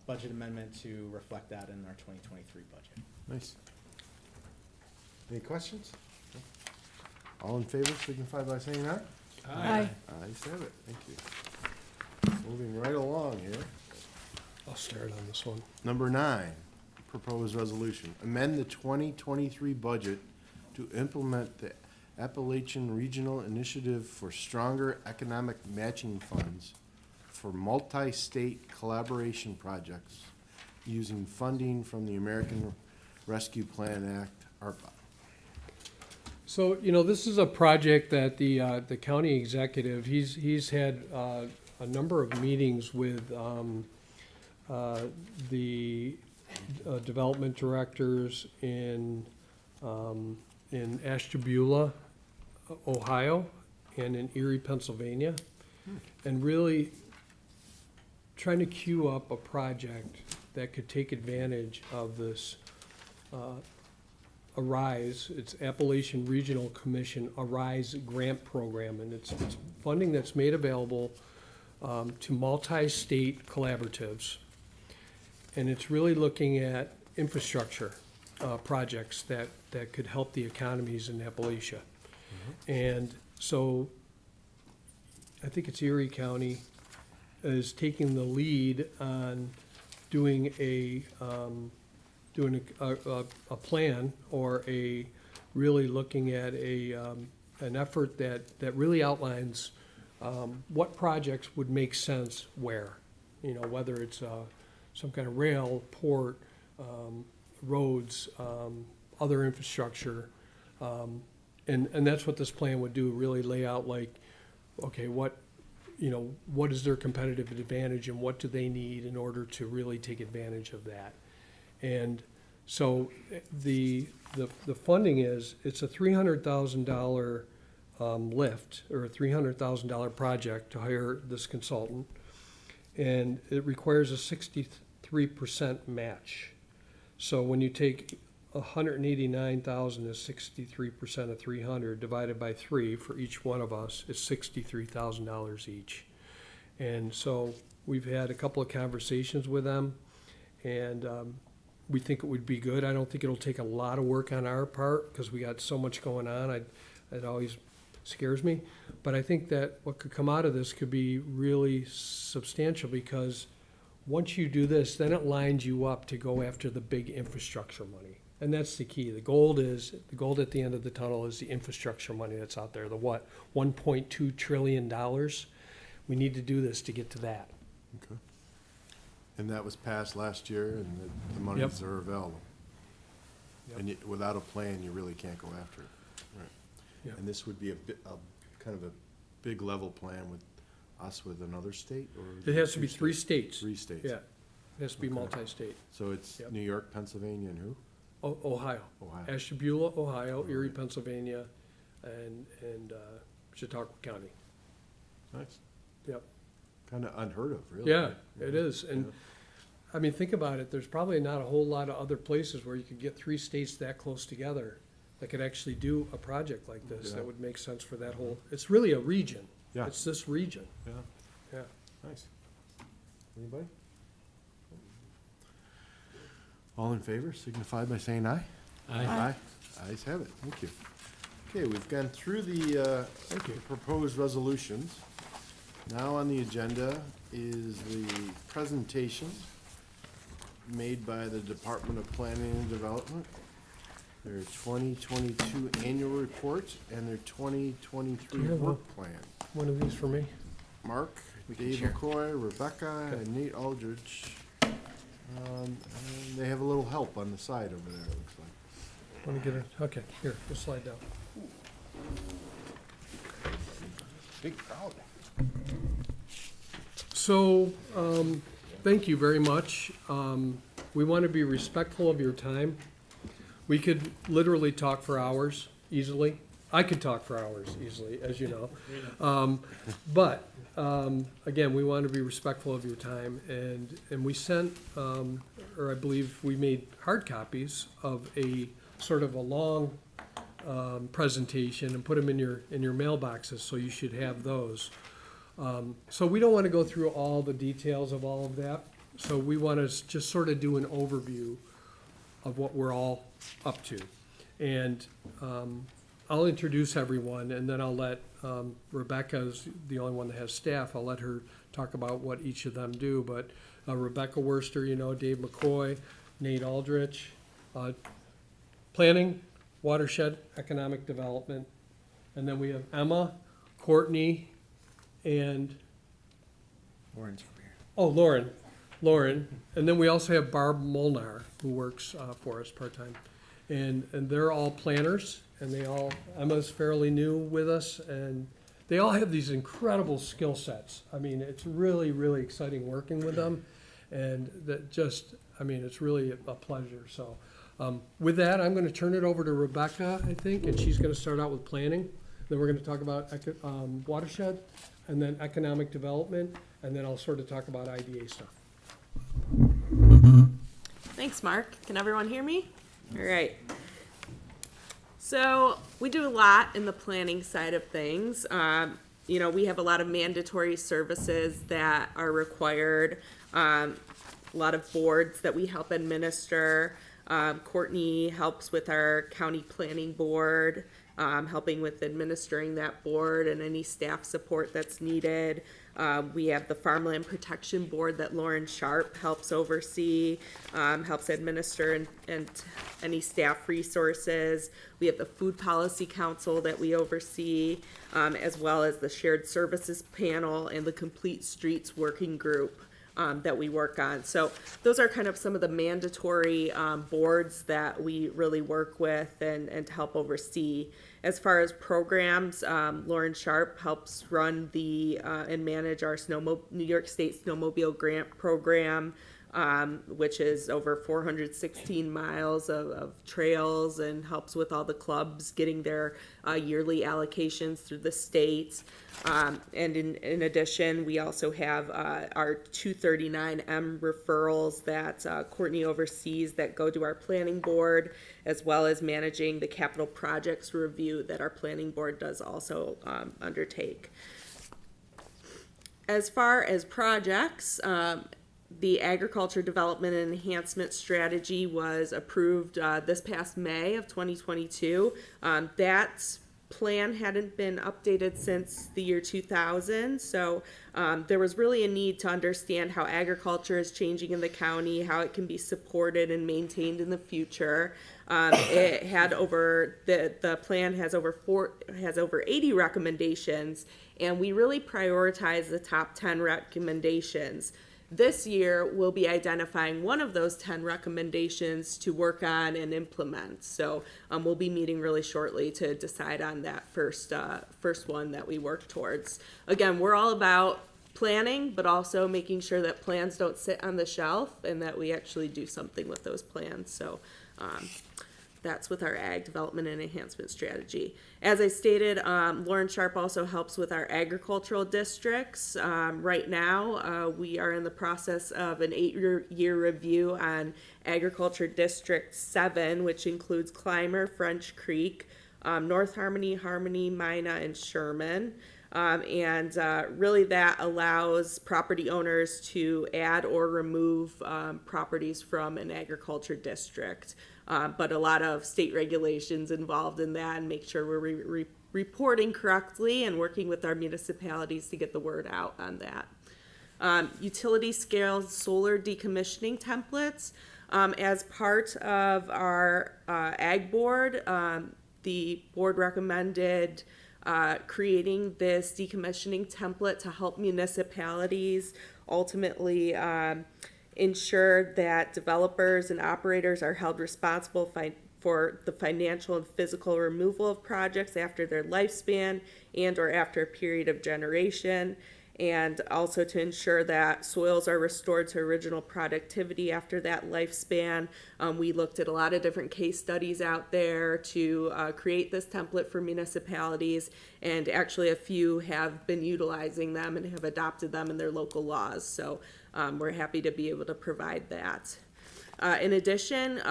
budget amendment to reflect that in our 2023 budget. Nice. Any questions? All in favor signify by saying aye. Aye. Ayes have it. Thank you. Moving right along. I'll start on this one. Number 9, proposed resolution. Amend the 2023 budget to implement the Appalachian Regional Initiative for Stronger Economic Matching Funds for multi-state collaboration projects using funding from the American Rescue Plan Act, ARPA. So, you know, this is a project that the county executive, he's had a number of meetings with the development directors in Ashtabula, Ohio, and in Erie, Pennsylvania, and really trying to queue up a project that could take advantage of this ARISE, it's Appalachian Regional Commission ARISE grant program, and it's funding that's made available to multi-state collaboratives. And it's really looking at infrastructure projects that could help the economies in Appalachia. And so I think it's Erie County is taking the lead on doing a plan, or really looking at an effort that really outlines what projects would make sense where. You know, whether it's some kind of rail, port, roads, other infrastructure. And that's what this plan would do, really lay out like, okay, what is their competitive advantage and what do they need in order to really take advantage of that. And so the funding it's a $300,000 lift, or a $300,000 project to hire this consultant. And it requires a 63% match. So when you take 189,000 as 63% of 300 divided by 3 for each one of us, it's $63,000 each. And so we've had a couple of conversations with them, and we think it would be good. I don't think it'll take a lot of work on our part because we got so much going on. It always scares me. But I think that what could come out of this could be really substantial, because once you do this, then it lines you up to go after the big infrastructure money. And that's the key. The gold at the end of the tunnel is the infrastructure money that's out there. The what? $1.2 trillion. We need to do this to get to that. Okay. And that was passed last year, and the monies are available. Yep. And without a plan, you really can't go after it. Right. Yep. And this would be a kind of a big level plan with us with another state, or? It has to be 3 states. 3 states. Yeah. It has to be Okay. multi-state. So it's Yep. New York, Pennsylvania, and who? Ohio. Ohio. Ashtabula, Ohio, Erie, Right. Pennsylvania, and Chautauqua County. Nice. Yep. Kind of unheard of, really. Yeah, it is. And Yeah. I mean, think about it. There's probably not a whole lot of other places where you could get 3 states that close together that could actually do a project like this Yeah. that would make sense for that whole, it's really a region. Yeah. It's this region. Yeah, Yeah. nice. Anybody? All in favor, signify by saying aye. Aye. Ayes have it, thank you. Okay, we've gone through the proposed resolutions. Now on the agenda is the presentation made by the Department of Planning and Development, their 2022 annual report and their 2023 Do you have work plan. One of these for me? Mark, Dave McCoy, Rebecca, and Nate Aldridge. And they have a little help on the side over there, it looks like. Want to get it? Okay, here, we'll slide down. Big crowd. So, thank you very much. We want to be respectful of your time. We could literally talk for hours easily. I could talk for hours easily, as you know. But, again, we want to be respectful of your time. And we sent, or I believe we made hard copies of a sort of a long presentation and put them in your mailboxes, so you should have those. So we don't want to go through all the details of all of that. So we want to just sort of do an overview of what we're all up to. And I'll introduce everyone, and then I'll let Rebecca's the only one that has staff. I'll let her talk about what each of them do, but Rebecca Worster, you know, Dave McCoy, Nate Aldrich, planning, watershed, economic development, and then we have Emma, Courtney, and Lauren's over here. oh, Lauren, and then we also have Barb Molnar, who works for us part-time. And they're all planners, and Emma's fairly new with us, and they all have these incredible skill sets. I mean, it's really, really exciting working with them, and it's really a pleasure, so. With that, I'm gonna turn it over to Rebecca, I think, and she's gonna start out with planning. Then we're gonna talk about watershed, and then economic development, and then I'll sort of talk about IDA stuff. Thanks, Mark. Can everyone hear me? All right. So we do a lot in the planning side of things. We have a lot of mandatory services that are required, a lot of boards that we help administer. Courtney helps with our county planning board, helping with administering that board and any staff support that's needed. We have the Farmland Protection Board that Lauren Sharp helps oversee, helps administer and any staff resources. We have the Food Policy Council that we oversee, as well as the Shared Services Panel and the Complete Streets Working Group that we work on. So those are kind of some of the mandatory boards that we really work with and to help oversee. As far as programs, Lauren Sharp helps run and manage our New York State Snowmobile Grant Program, which is over 416 miles of trails, and helps with all the clubs getting their yearly allocations through the state. And in addition, we also have our 239M referrals that Courtney oversees that go to our planning board, as well as managing the capital projects review that our planning board does also undertake. As far as projects, the Agriculture Development and Enhancement Strategy was approved this past May of 2022. That plan hadn't been updated since the year 2000, so there was really a need to understand how agriculture is changing in the county, how it can be supported and maintained in the future. It had the plan has over 80 recommendations, and we really prioritize the top 10 recommendations. This year, we'll be identifying one of those 10 recommendations to work on and implement. So we'll be meeting really shortly to decide on that first one that we work towards. Again, we're all about planning, but also making sure that plans don't sit on the shelf and that we actually do something with those plans. So that's with our Ag Development and Enhancement Strategy. As I stated, Lauren Sharp also helps with our agricultural districts. Right now, we are in the process of an 8-year review on Agriculture District 7, which includes Clymer, French Creek, North Harmony, Mina, and Sherman. Really that allows property owners to add or remove properties from an agriculture district. But a lot of state regulations involved in that, and make sure we're reporting correctly and working with our municipalities to get the word out on that. Utility scale solar decommissioning templates. As part of our Ag Board, the board recommended creating this decommissioning template to help municipalities ultimately ensure that developers and operators are held responsible for the financial and physical removal of projects after their lifespan and or after a period of generation, and also to ensure that soils are restored to original productivity after that lifespan. We looked at a lot of different case studies out there to create this template for municipalities, and actually a few have been utilizing them and have adopted them in their local laws. So we're happy to be able to provide that. In addition,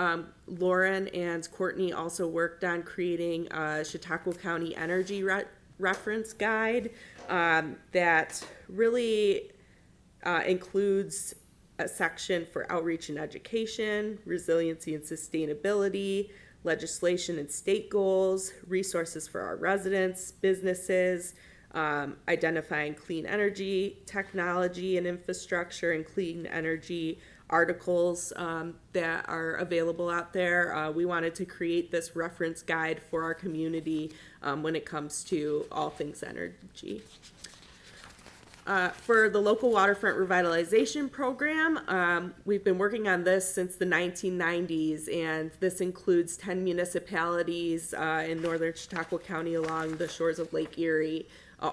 Lauren and Courtney also worked on creating a Chautauqua County Energy Reference Guide that really includes a section for outreach and education, resiliency and sustainability, legislation and state goals, resources for our residents, businesses, identifying clean energy, technology and infrastructure, and clean energy articles that are available out there. We wanted to create this reference guide for our community when it comes to all things energy. For the local waterfront revitalization program, we've been working on this since the 1990s, and this includes 10 municipalities in northern Chautauqua County along the shores of Lake Erie.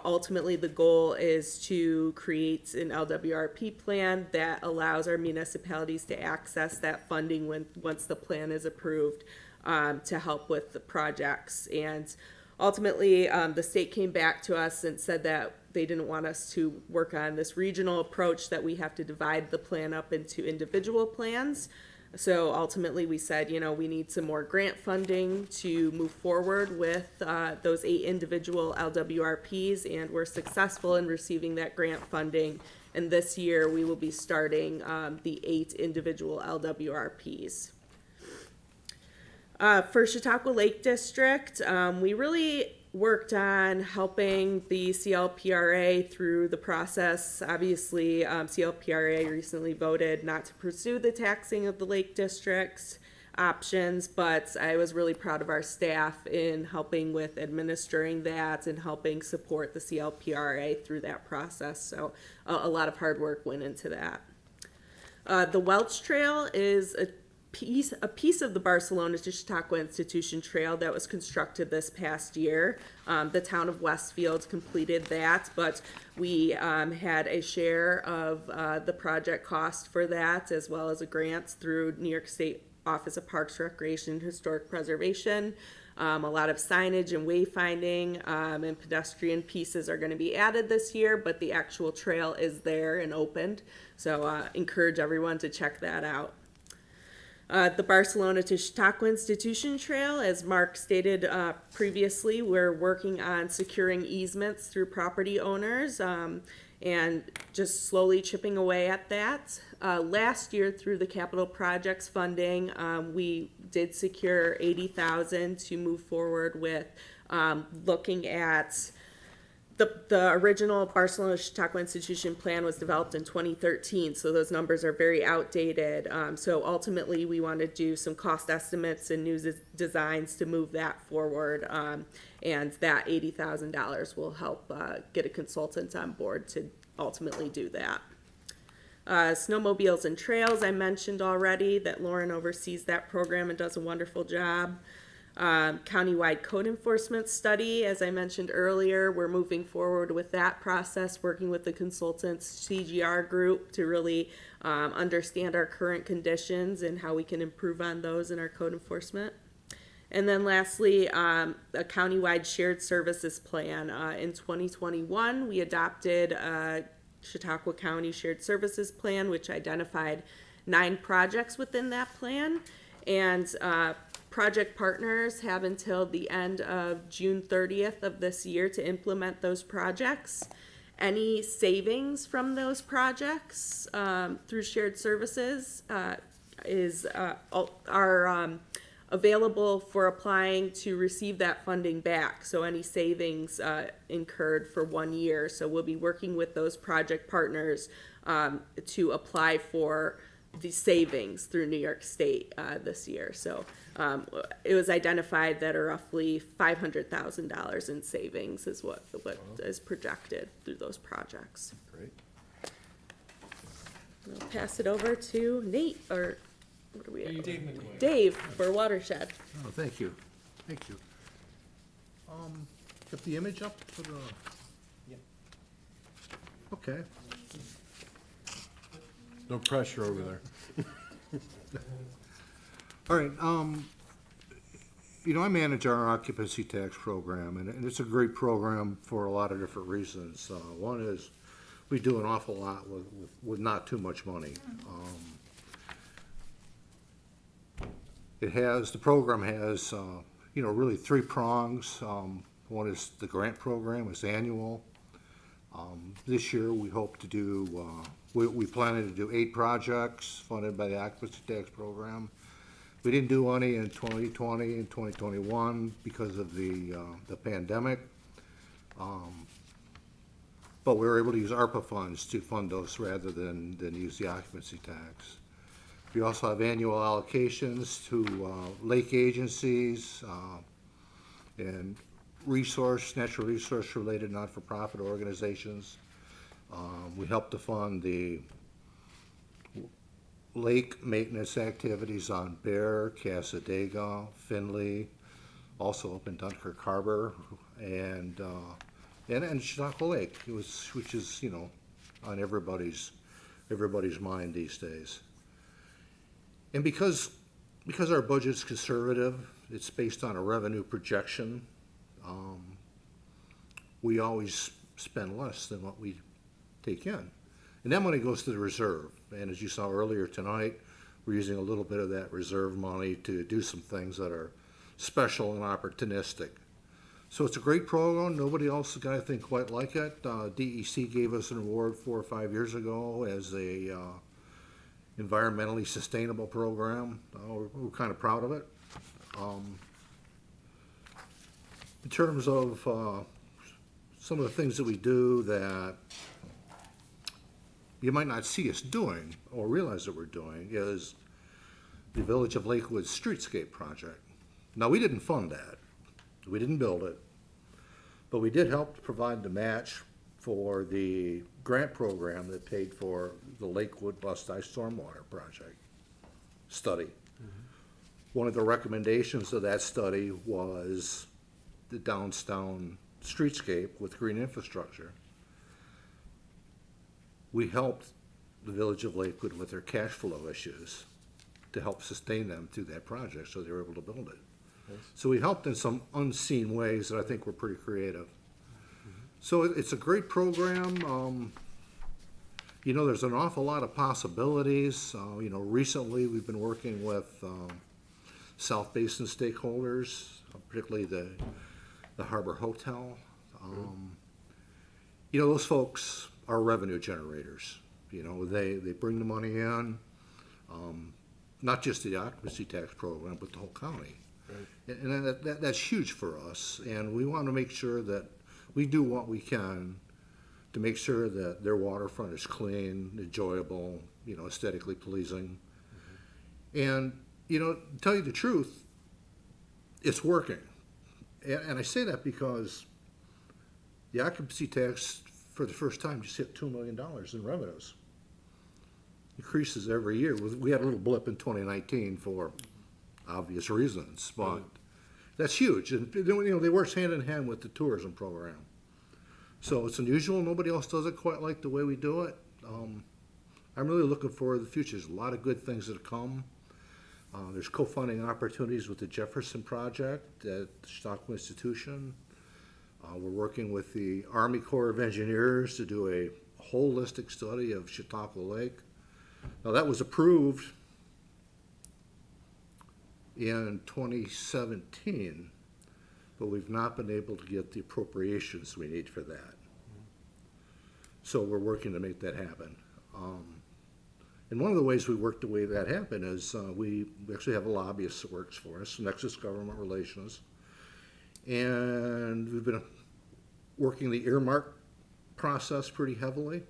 Ultimately, the goal is to create an LWRP plan that allows our municipalities to access that funding once the plan is approved to help with the projects. And ultimately, the state came back to us and said that they didn't want us to work on this regional approach, that we have to divide the plan up into individual plans. So ultimately, we said, you know, we need some more grant funding to move forward with those 8 individual LWRPs, and we're successful in receiving that grant funding. And this year, we will be starting the 8 individual LWRPs. For Chautauqua Lake District, we really worked on helping the CLPRA through the process. Obviously, CLPRA recently voted not to pursue the taxing of the Lake District's options, but I was really proud of our staff in helping with administering that and helping support the CLPRA through that process. So a lot of hard work went into that. The Welch Trail is a piece of the Barcelona to Chautauqua Institution Trail that was constructed this past year. The town of Westfield completed that, but we had a share of the project cost for that, as well as a grant through New York State Office of Parks, Recreation, and Historic Preservation. A lot of signage and wayfinding and pedestrian pieces are going to be added this year, but the actual trail is there and opened. So encourage everyone to check that out. The Barcelona to Chautauqua Institution Trail, as Mark stated previously, we're working on securing easements through property owners and just slowly chipping away at that. Last year, through the capital projects funding, we did secure $80,000 to move forward with looking at the original Barcelona Chautauqua Institution plan was developed in 2013, so those numbers are very outdated. So ultimately, we want to do some cost estimates and new designs to move that forward, and that $80,000 will help get a consultant on board to ultimately do that. Snowmobiles and trails, I mentioned already that Lauren oversees that program and does a wonderful job. Countywide code enforcement study, as I mentioned earlier, we're moving forward with that process, working with the consultants CGR group to really understand our current conditions and how we can improve on those in our code enforcement. And then lastly, a countywide shared services plan. In 2021, we adopted a Chautauqua County Shared Services Plan, which identified 9 projects within that plan. And project partners have until the end of June 30th of this year to implement those projects. Any savings from those projects through shared services are available for applying to receive that funding back. So any savings incurred for 1 year. So we'll be working with those project partners to apply for the savings through New York State this year. So it was identified that roughly $500,000 in savings is what is projected through those projects. Great. I'll pass it over to Nate, or what are we at? Dave for Watershed. Oh, thank you. Thank you. Got the image up for the? Yep. Okay. No pressure over there. All right, you know, I manage our occupancy tax program, and it's a great program for a lot of different reasons. One is we do an awful lot with not too much money. The program has, you know, really 3 prongs. One is the grant program, it's annual. This year, we hope to do, we planning to do 8 projects funded by the occupancy tax program. We didn't do any in 2020 and 2021 because of the pandemic. But we were able to use ARPA funds to fund those rather than use the occupancy tax. We also have annual allocations to lake agencies and natural resource-related not-for-profit organizations. We help to fund the lake maintenance activities on Bear, Casadega, Finley, also up in Dunkirk Harbor, and Chautauqua Lake, which is, you know, on everybody's mind these days. And because our budget's conservative, it's based on a revenue projection, we always spend less than what we take in. And that money goes to the reserve. And as you saw earlier tonight, we're using a little bit of that reserve money to do some things that are special and opportunistic. So it's a great program. Nobody else, I think, quite like it. DEC gave us an award 4 or 5 years ago as a environmentally sustainable program. We're kind of proud of it. In terms of some of the things that we do that you might not see us doing or realize that we're doing is the Village of Lakewood Streetscape Project. Now, we didn't fund that. We didn't build it. But we did help to provide the match for the grant program that paid for the Lakewood Bust Ice Stormwater Project study. One of the recommendations of that study was the downtown streetscape with green infrastructure. We helped the Village of Lakewood with their cash flow issues to help sustain them through that project, so they were able to build it. So we helped in some unseen ways that I think were pretty creative. So it's a great program. You know, there's an awful lot of possibilities. You know, recently we've been working with South Basin stakeholders, particularly the Harbor Hotel. You know, those folks are revenue generators. You know, they bring the money in, not just the occupancy tax program, but the whole county. Right. And that's huge for us, and we want to make sure that we do what we can to make sure that their waterfront is clean, enjoyable, you know, aesthetically pleasing. And, you know, to tell you the truth, it's working. And I say that because the occupancy tax for the first time just hit $2 million in revenues. Increases every year. We had a little blip in 2019 for obvious reasons, but that's huge. And, you know, they work hand in hand with the tourism program. So it's unusual. Nobody else does it quite like the way we do it. I'm really looking forward to the future. There's a lot of good things that come. There's co-funding opportunities with the Jefferson Project at the Chautauqua Institution. We're working with the Army Corps of Engineers to do a holistic study of Chautauqua Lake. Now, that was approved in 2017, but we've not been able to get the appropriations we need for that. So we're working to make that happen. And one of the ways we work to make that happen is we actually have a lobbyist that works for us, Nexus Government Relations, and we've been working the earmark process pretty heavily.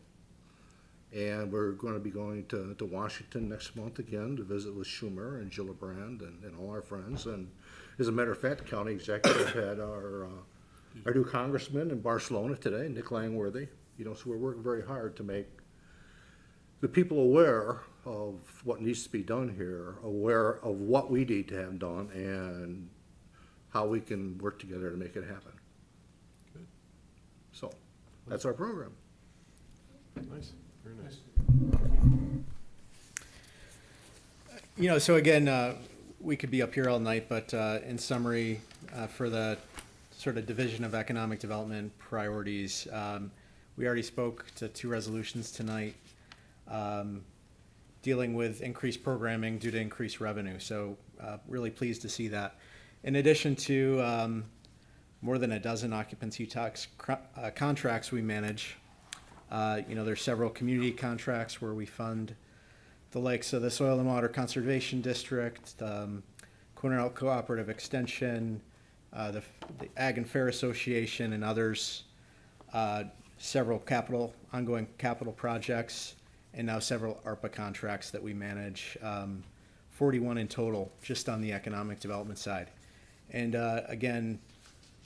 And we're going to be going to Washington next month again to visit with Schumer and Gillibrand and all our friends. And as a matter of fact, the county executive had our new congressman in Barcelona today, Nick Langworthy. You know, so we're working very hard to make the people aware of what needs to be done here, aware of what we need to have done, and how we can work together to make it happen. Good. So that's our program. Nice, very nice. You know, so again, we could be up here all night, but in summary, for the sort of Division of Economic Development priorities, we already spoke to 2 resolutions tonight dealing with increased programming due to increased revenue. So really pleased to see that. In addition to more than a dozen occupancy tax contracts we manage, you know, there's several community contracts where we fund the likes of the Soil and Water Conservation District, Cornell Cooperative Extension, the Ag and Fair Association, and others, several ongoing capital projects, and now several ARPA contracts that we manage, 41 in total, just on the economic development side. And again,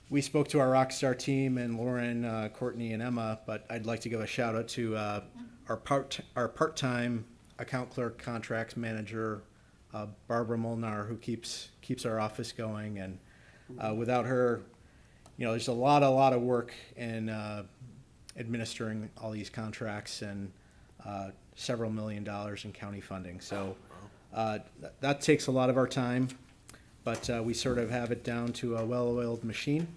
we spoke to our Rockstar team and Lauren, Courtney, and Emma, but I'd like to give a shout out to our part-time account clerk contracts manager, Barbara Molnar, who keeps our office going. And without her, there's a lot of work in administering all these contracts and several $1 million in county funding. So that takes a lot of our time, but we sort of have it down to a well-oiled machine.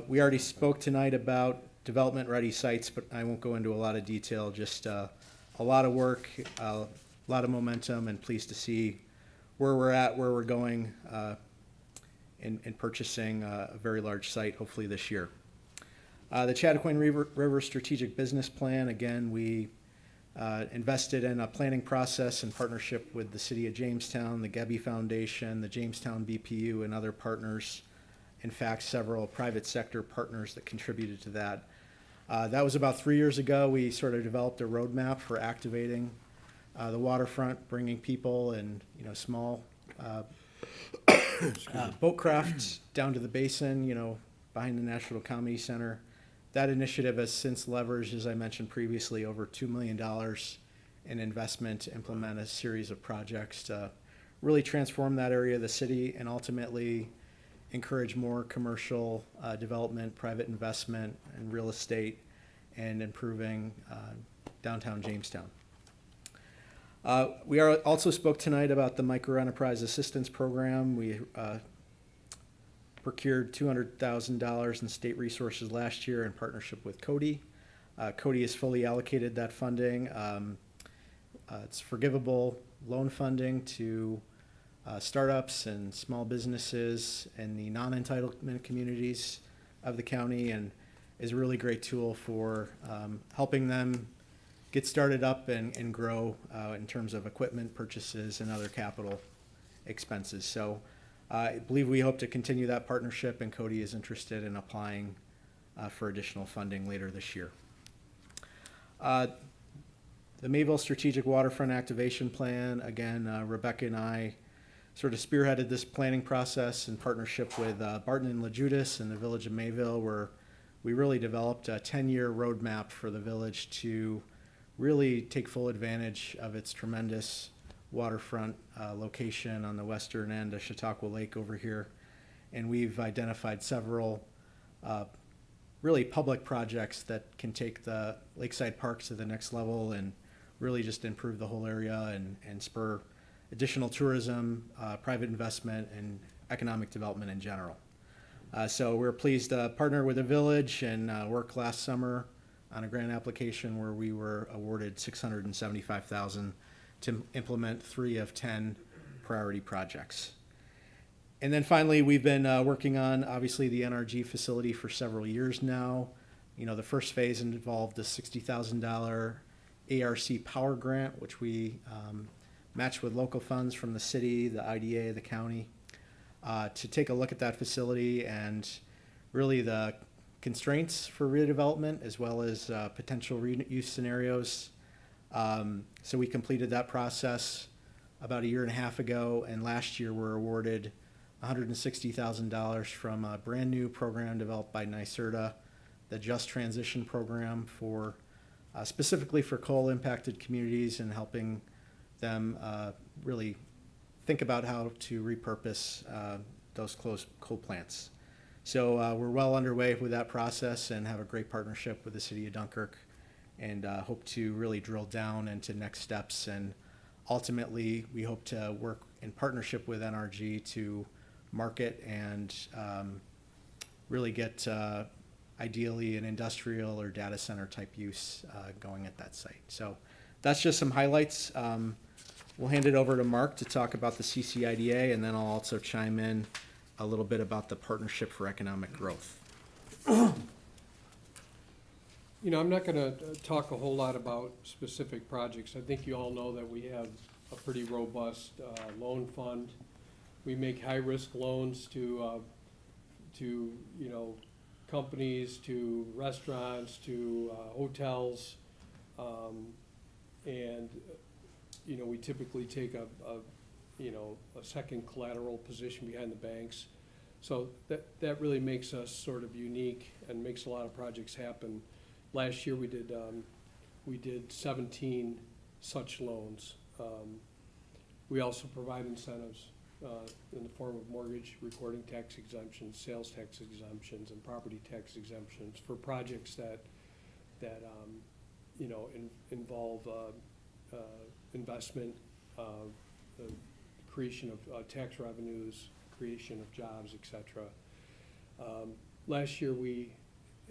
We already spoke tonight about development-ready sites, but I won't go into a lot of detail, just a lot of work, a lot of momentum, and pleased to see where we're at, where we're going in purchasing a very large site, hopefully this year. The Chattaquin River Strategic Business Plan, again, we invested in a planning process in partnership with the City of Jamestown, the Gebby Foundation, the Jamestown BPU, and other partners. In fact, several private sector partners that contributed to that. That was about 3 years ago. We sort of developed a roadmap for activating the waterfront, bringing people and small boat crafts down to the basin, behind the National Comedy Center. That initiative has since leveraged, as I mentioned previously, over $2 million in investment to implement a series of projects to really transform that area of the city and ultimately encourage more commercial development, private investment, and real estate, and improving downtown Jamestown. We also spoke tonight about the Micro Enterprise Assistance Program. We procured $200,000 in state resources last year in partnership with Cody. Cody has fully allocated that funding. It's forgivable loan funding to startups and small businesses in the non-entitlement communities of the county, and is a really great tool for helping them get started up and grow in terms of equipment purchases and other capital expenses. So I believe we hope to continue that partnership, and Cody is interested in applying for additional funding later this year. The Mayville Strategic Waterfront Activation Plan, again, Rebecca and I sort of spearheaded this planning process in partnership with Barton and LaJudas and the Village of Mayville, where we really developed a 10-year roadmap for the village to really take full advantage of its tremendous waterfront location on the western end of Chautauqua Lake over here. And we've identified several really public projects that can take the lakeside parks to the next level and really just improve the whole area and spur additional tourism, private investment, and economic development in general. So we're pleased to partner with the village and work last summer on a grant application where we were awarded $675,000 to implement 3 of 10 priority projects. And then finally, we've been working on, obviously, the NRG facility for several years now. The first phase involved a $60,000 ARC Power Grant, which we matched with local funds from the city, the IDA, the county, to take a look at that facility and really the constraints for redevelopment as well as potential reuse scenarios. So we completed that process about 1.5 years ago, and last year we're awarded $160,000 from a brand new program developed by NYSERDA, the Just Transition Program for specifically for coal impacted communities and helping them really think about how to repurpose those closed coal plants. So we're well underway with that process and have a great partnership with the City of Dunkirk, and hope to really drill down into next steps. And ultimately, we hope to work in partnership with NRG to market and really get ideally an industrial or data center type use going at that site. So that's just some highlights. We'll hand it over to Mark to talk about the CCIDA, and then I'll also chime in a little bit about the Partnership for Economic Growth. You know, I'm not gonna talk a whole lot about specific projects. I think you all know that we have a pretty robust loan fund. We make high-risk loans to, you know, companies, to restaurants, to hotels. And, you know, we typically take a second collateral position behind the banks. So that really makes us sort of unique and makes a lot of projects happen. Last year, we did 17 such loans. We also provide incentives in the form of mortgage recording tax exemptions, sales tax exemptions, and property tax exemptions for projects that you know, involve investment, creation of tax revenues, creation of jobs, et cetera. Last year, we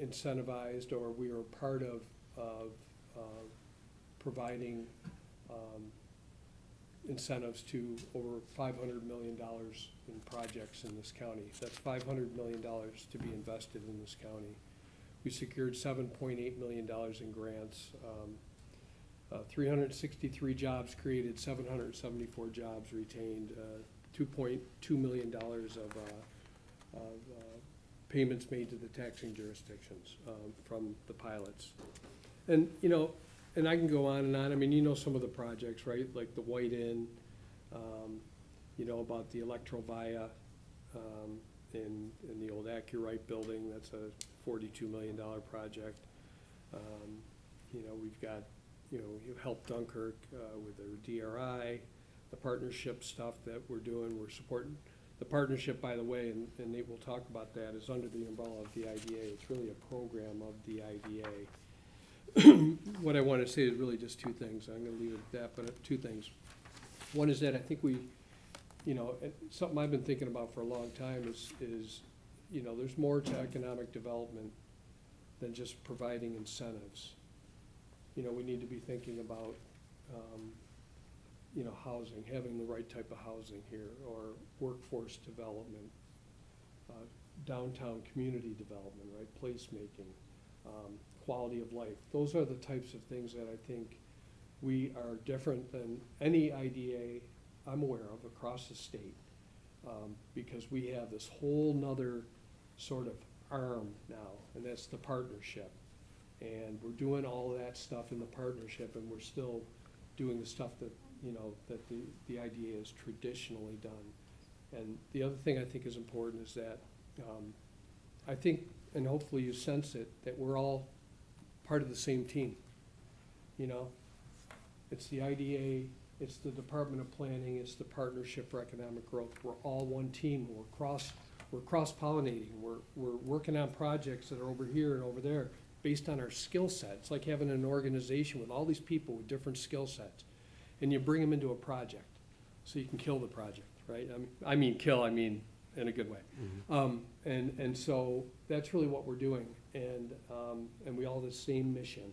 incentivized, or we were part of providing incentives to over $500 million in projects in this county. That's $500 million to be invested in this county. We secured $7.8 million in grants, 363 jobs created, 774 jobs retained, $2.2 million of payments made to the taxing jurisdictions from the pilots. And, you know, and I can go on and on. I mean, you know some of the projects, right? Like the White Inn, you know, about the Electrovia in the old Accurite building. That's a $42 million project. You know, we've got, you know, you helped Dunkirk with their DRI, the partnership stuff that we're doing. We're supporting the partnership, by the way, and Nate will talk about that, is under the umbrella of the IDA. It's really a program of the IDA. What I want to say is really just two things. I'm going to leave it at that, but two things. One is that I think we, you know, something I've been thinking about for a long time is, you know, there's more to economic development than just providing incentives. You know, we need to be thinking about, you know, housing, having the right type of housing here, or workforce development, downtown community development, right, placemaking, quality of life. Those are the types of things that I think we are different than any IDA I'm aware of across the state, because we have this whole nother sort of arm now, and that's the partnership. And we're doing all of that stuff in the partnership, and we're still doing the stuff that, you know, that the IDA has traditionally done. And the other thing I think is important is that I think, and hopefully you sense it, that we're all part of the same team. You know, it's the IDA, it's the Department of Planning, it's the Partnership for Economic Growth. We're all one team. We're cross-pollinating. We're working on projects that are over here and over there based on our skill set. It's like having an organization with all these people with different skill sets, and you bring them into a project so you can kill the project, right? I mean kill, I mean in a good way. Mm-hmm. And so that's really what we're doing, and we all have the same mission.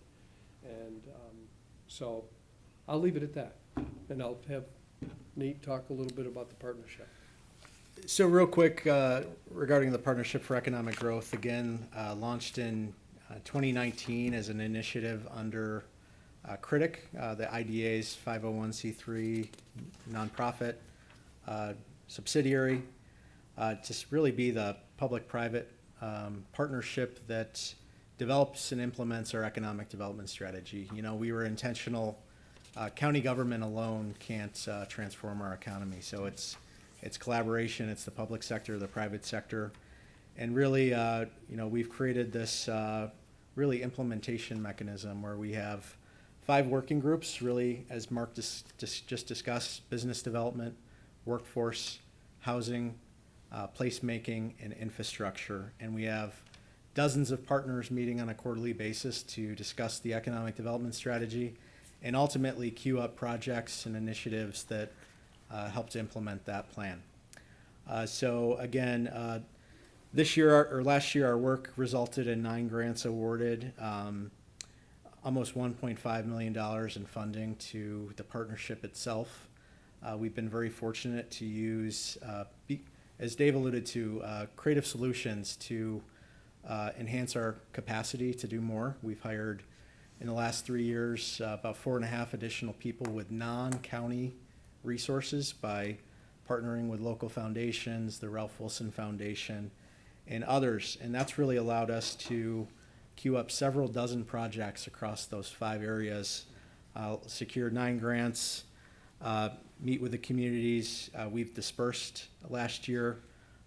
And so I'll leave it at that, and I'll have Nate talk a little bit about the partnership. So real quick, regarding the Partnership for Economic Growth, again, launched in 2019 as an initiative under CRITIC, the IDA's 501c3 nonprofit subsidiary, to really be the public-private partnership that develops and implements our economic development strategy. You know, we were intentional. County government alone can't transform our economy, so it's collaboration. It's the public sector, the private sector, and really, you know, we've created this really implementation mechanism where we have 5 working groups, really, as Mark just discussed: business development, workforce, housing, placemaking, and infrastructure. And we have dozens of partners meeting on a quarterly basis to discuss the economic development strategy and ultimately queue up projects and initiatives that help to implement that plan. So again, this year or last year, our work resulted in 9 grants awarded, almost $1.5 million in funding to the partnership itself. We've been very fortunate to use, as Dave alluded to, creative solutions to enhance our capacity to do more. We've hired, in the last 3 years, about 4.5 additional people with non-county resources by partnering with local foundations, the Ralph Wilson Foundation, and others. And that's really allowed us to queue up several dozen projects across those 5 areas, secure 9 grants, meet with the communities. We've dispersed last year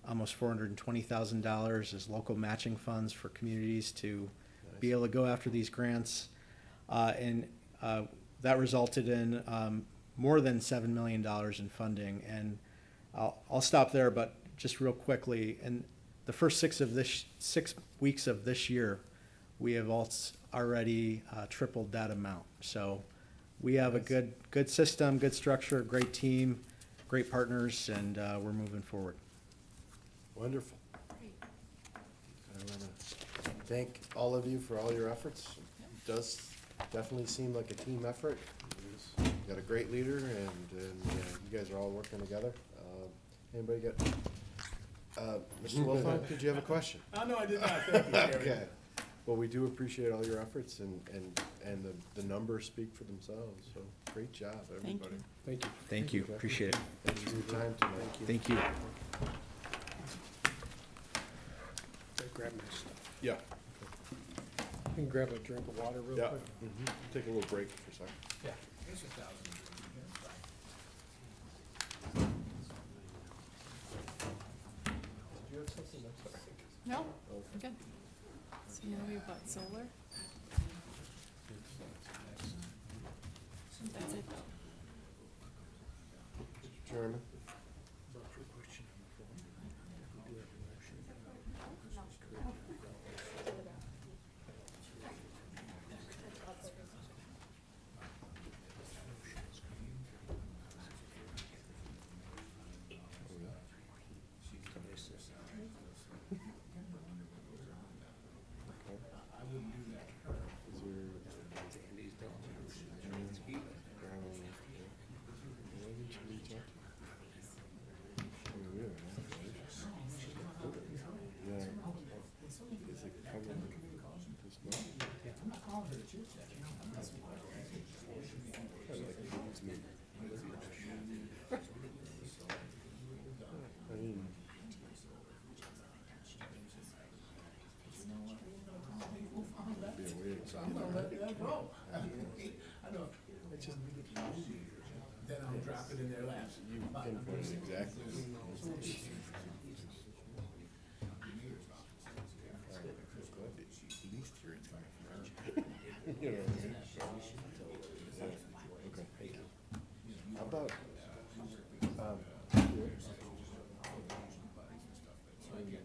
almost $420,000 as local matching funds for communities to be able to go after these grants. And that resulted in more than $7 million in funding. And I'll stop there, but just real quickly, in the first 6 weeks of this year, we have already tripled that amount. So we have a good system, good structure, great team, great partners, and we're moving forward. Wonderful. I want to thank all of you for all your efforts. It does definitely seem like a team effort. You got a great leader, and you guys are all working together. Anybody got, Mr. Wilfon, did you have a question? Oh, no, I did not, thank you, Gary. Okay. Well, we do appreciate all your efforts, and the numbers speak for themselves, so great job, everybody. Thank you. Thank you, appreciate it. Thanks for your time tonight. Thank you. Grab my stuff. Yeah. You can grab a drink of water real Yeah. quick. Take a little break for a second. Yeah. Did you have something else? No, I'm good. So you know about solar? That's it. Chairman? Then I'll drop it in their laps. You pinpointed exactly. At least you're in time. You know what I mean? Okay. How about,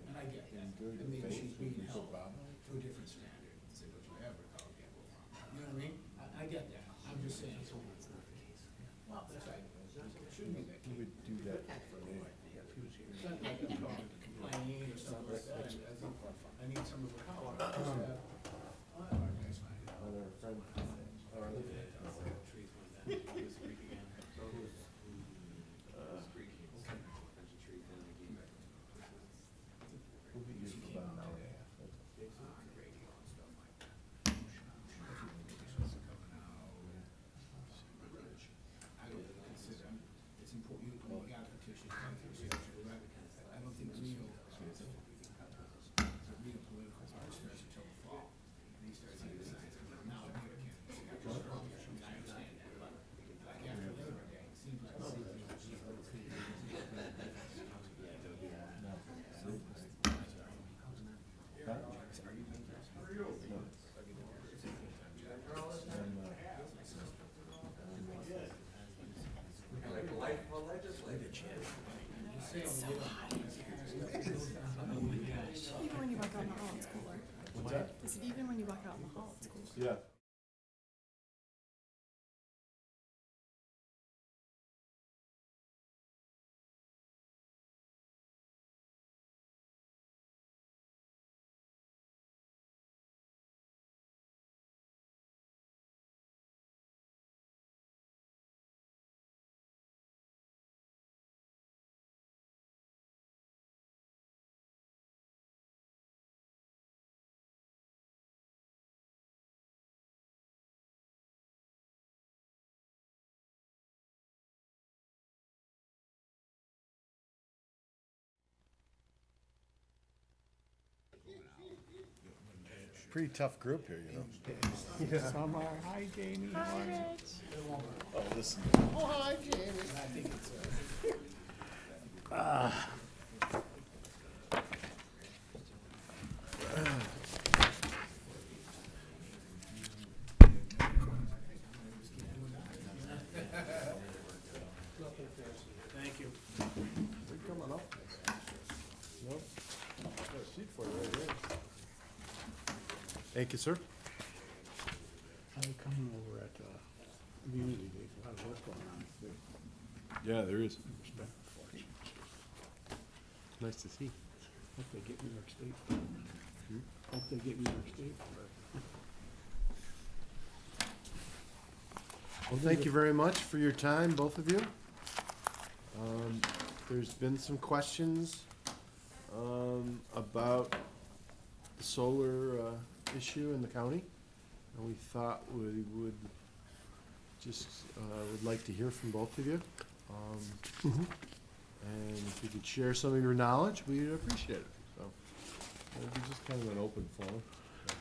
And I get that. And maybe she's being held to a different standard. You know what I mean? I get that. I'm just saying. Well, that's right. It shouldn't be that. you would do that for me. It's not like I'm complaining or something like that. I need some of the power. Our friend, we'll be used for about an hour and a half. It's important, you got a petition, I don't think real, real political starts until the fall. And he starts saying, now I'm here, I understand that, but like after Labor Day, it seems like. Even when you walk out in the hall, it's cooler. What's that? I said, even when you walk out in the hall, it's cooler. Yeah. pretty tough group here, you know. Some are, hi Jamie, how are you? Oh, listen. Oh, hi, Jamie. Thank you. They're coming up. Nope. Got a seat for you right here. Thank you, sir. I'm coming over at, Community Day, a lot of work going on. Yeah, there is. Respect for it. Nice to see. Hope they get New York State for it. Hope they get New York State for it. Well, thank you very much for your time, both of you. There's been some questions, about the solar, issue in the county. And we thought we would just, would like to hear from both of you. And if you could share some of your knowledge, we'd appreciate it. So, it'll be just kind of an open forum. If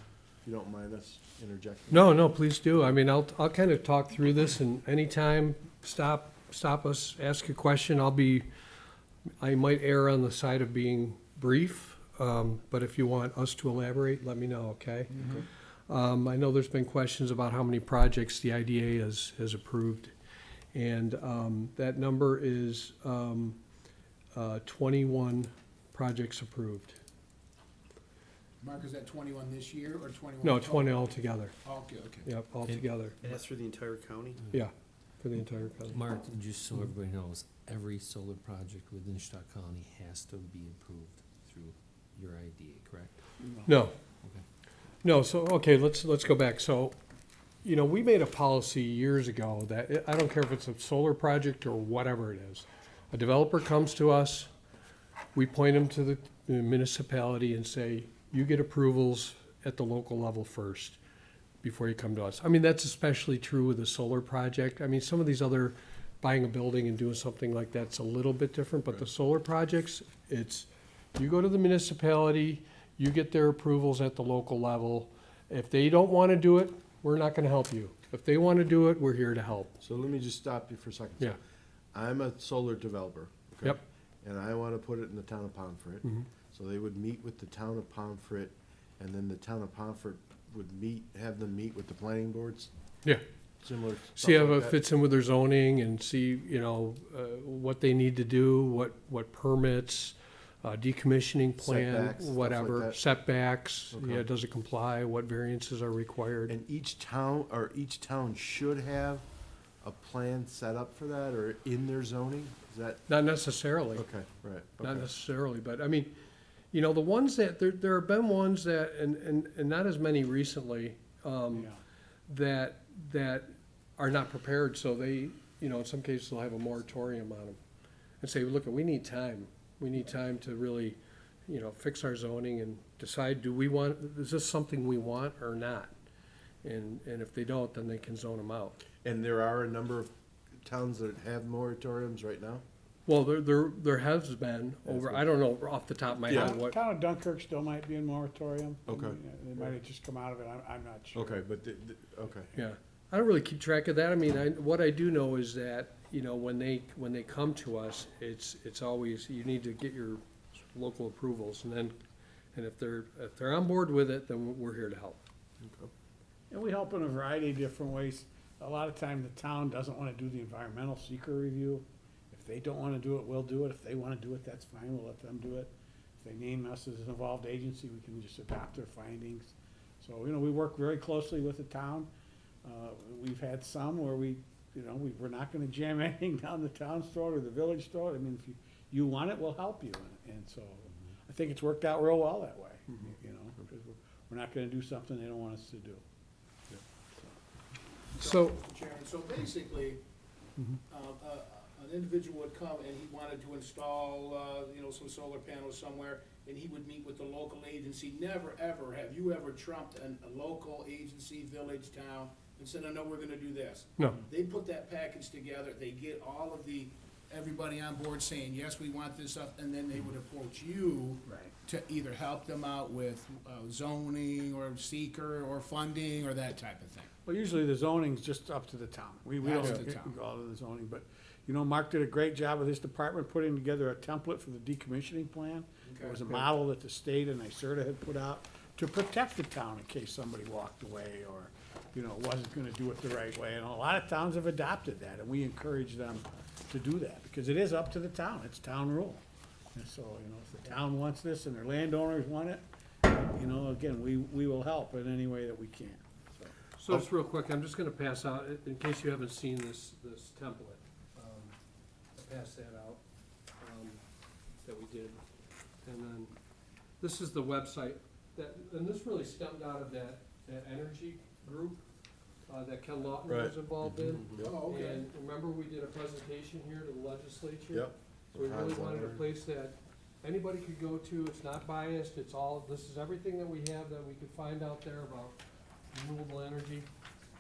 you don't mind us interjecting. No, please do. I mean, I'll kind of talk through this, and anytime, stop us, ask a question. I might err on the side of being brief, but if you want us to elaborate, let me know, okay? I know there's been questions about how many projects the IDA has approved, and that number is 21 projects approved. Mark, is that 21 this year or 21? No, 20 altogether. Okay, okay. Yep, altogether. And that's for the entire county? Yeah, for the entire county. Mark, just so everybody knows, every solar project within Stock County has to be approved through your IDA, correct? No. Okay. No, so, okay, let's go back. So, you know, we made a policy years ago that, I don't care if it's a solar project or whatever it is. A developer comes to us, we point them to the municipality and say, you get approvals at the local level first before you come to us. I mean, that's especially true with a solar project. I mean, some of these other, buying a building and doing something like that's a little bit different, but the solar projects, it's, you go to the municipality, you get their approvals at the local level. If they don't want to do it, we're not going to help you. If they want to do it, we're here to help. So let me just stop you for a second. Yeah. I'm a solar developer. okay? Yep. And I want to put it in the town of Pomfret. Mhm. So they would meet with the town of Pomfret, and then the town of Pomfret would have them meet with the planning boards, Yeah. similar See how stuff like it that? fits in with their zoning and see, you know, what they need to do, what permits, decommissioning plan, Setbacks, stuff like whatever, that. setbacks, Okay. yeah, does it comply, what variances are required? And each town should have a plan set up for that, or in their zoning? Is that, Not necessarily, okay, right, not okay. necessarily, but I mean, you know, the ones that, there have been ones that, and not as many recently, Yeah. that are not prepared, so they, you know, in some cases they'll have a moratorium on them. And say, look, we need time. We need time to really, you know, fix our zoning and decide, is this something we want or not? And if they don't, then they can zone them out. And there are a number of towns that have moratoriums right now? Well, there has been over, been. I don't know off the top of my Yeah. head what, Town of Dunkirk still might be in moratorium. Okay. They might have just come out of it, I'm not sure. Okay, but, okay. yeah. I don't really keep track of that. I mean, what I do know is that, you know, when they come to us, it's always, you need to get your local approvals, and if they're on board with it, then we're here to help. And we help in a variety of different ways. A lot of time, the town doesn't want to do the environmental seeker review. If they don't want to do it, we'll do it. If they want to do it, that's fine, we'll let them do it. If they name us as an involved agency, we can just adopt their findings. So, you know, we work very closely with the town. We've had some where we're not gonna jam anything down the town's throat or the village throat. I mean, if you want it, we'll help you. And so, I think it's worked out real well that way, you know, because we're not gonna do something they don't want us to do. So, Mr. Chairman, so basically, an individual would come and he wanted to install, some solar panels somewhere, and he would meet with the local agency. Never, ever have you ever trumped a local agency, village, town, and said, I know we're gonna do this. no, They put that package together, they get all of the everybody on board saying, yes, we want this up, and then they would approach you to either help them out with zoning or seeker or funding or that type of thing. Well, usually the zoning's just up to the town. We That's don't the town. go to the zoning, but, you know, Mark did a great job with his department putting together a template for the decommissioning plan. It was a model that the state and NYSERDA had put out to protect the town in case somebody walked away or, you know, wasn't gonna do it the right way. And a lot of towns have adopted that, and we encourage them to do that, because it is up to the town. It's town rule. And so, you know, if the town wants this and their landowners want it, you know, again, we will help in any way that we can, so. So just real quick, I'm just gonna pass out, in case you haven't seen this template, I'll pass that out, that we did. And then, this is the website, and this really stemmed out of that energy group, that Ken Lawton was involved in. Oh, okay. And remember, we did a presentation here to the legislature? Yep. So we really wanted a place that anybody could go to, it's not biased, it's all, this is everything that we have that we could find out there about renewable energy,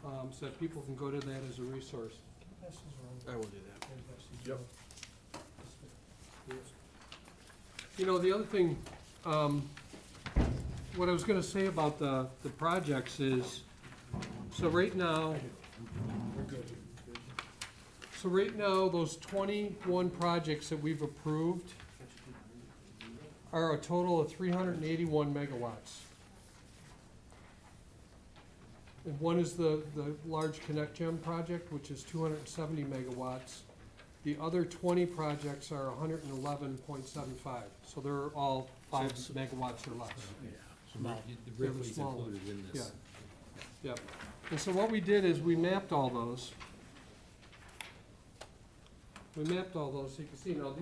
so that people can go to that as a resource. Can I pass this around? I will do that. Yep. You know, the other thing, what I was gonna say about the projects is, so right now, those 21 projects that we've approved are a total of 381 megawatts. And one is the large Connect Gem project, which is 270 megawatts. The other 20 projects are 111.75, so they're all 5 megawatts or less. The Ripley's smaller. included in this. Yep. And so what we did is we mapped all those. So you can see, now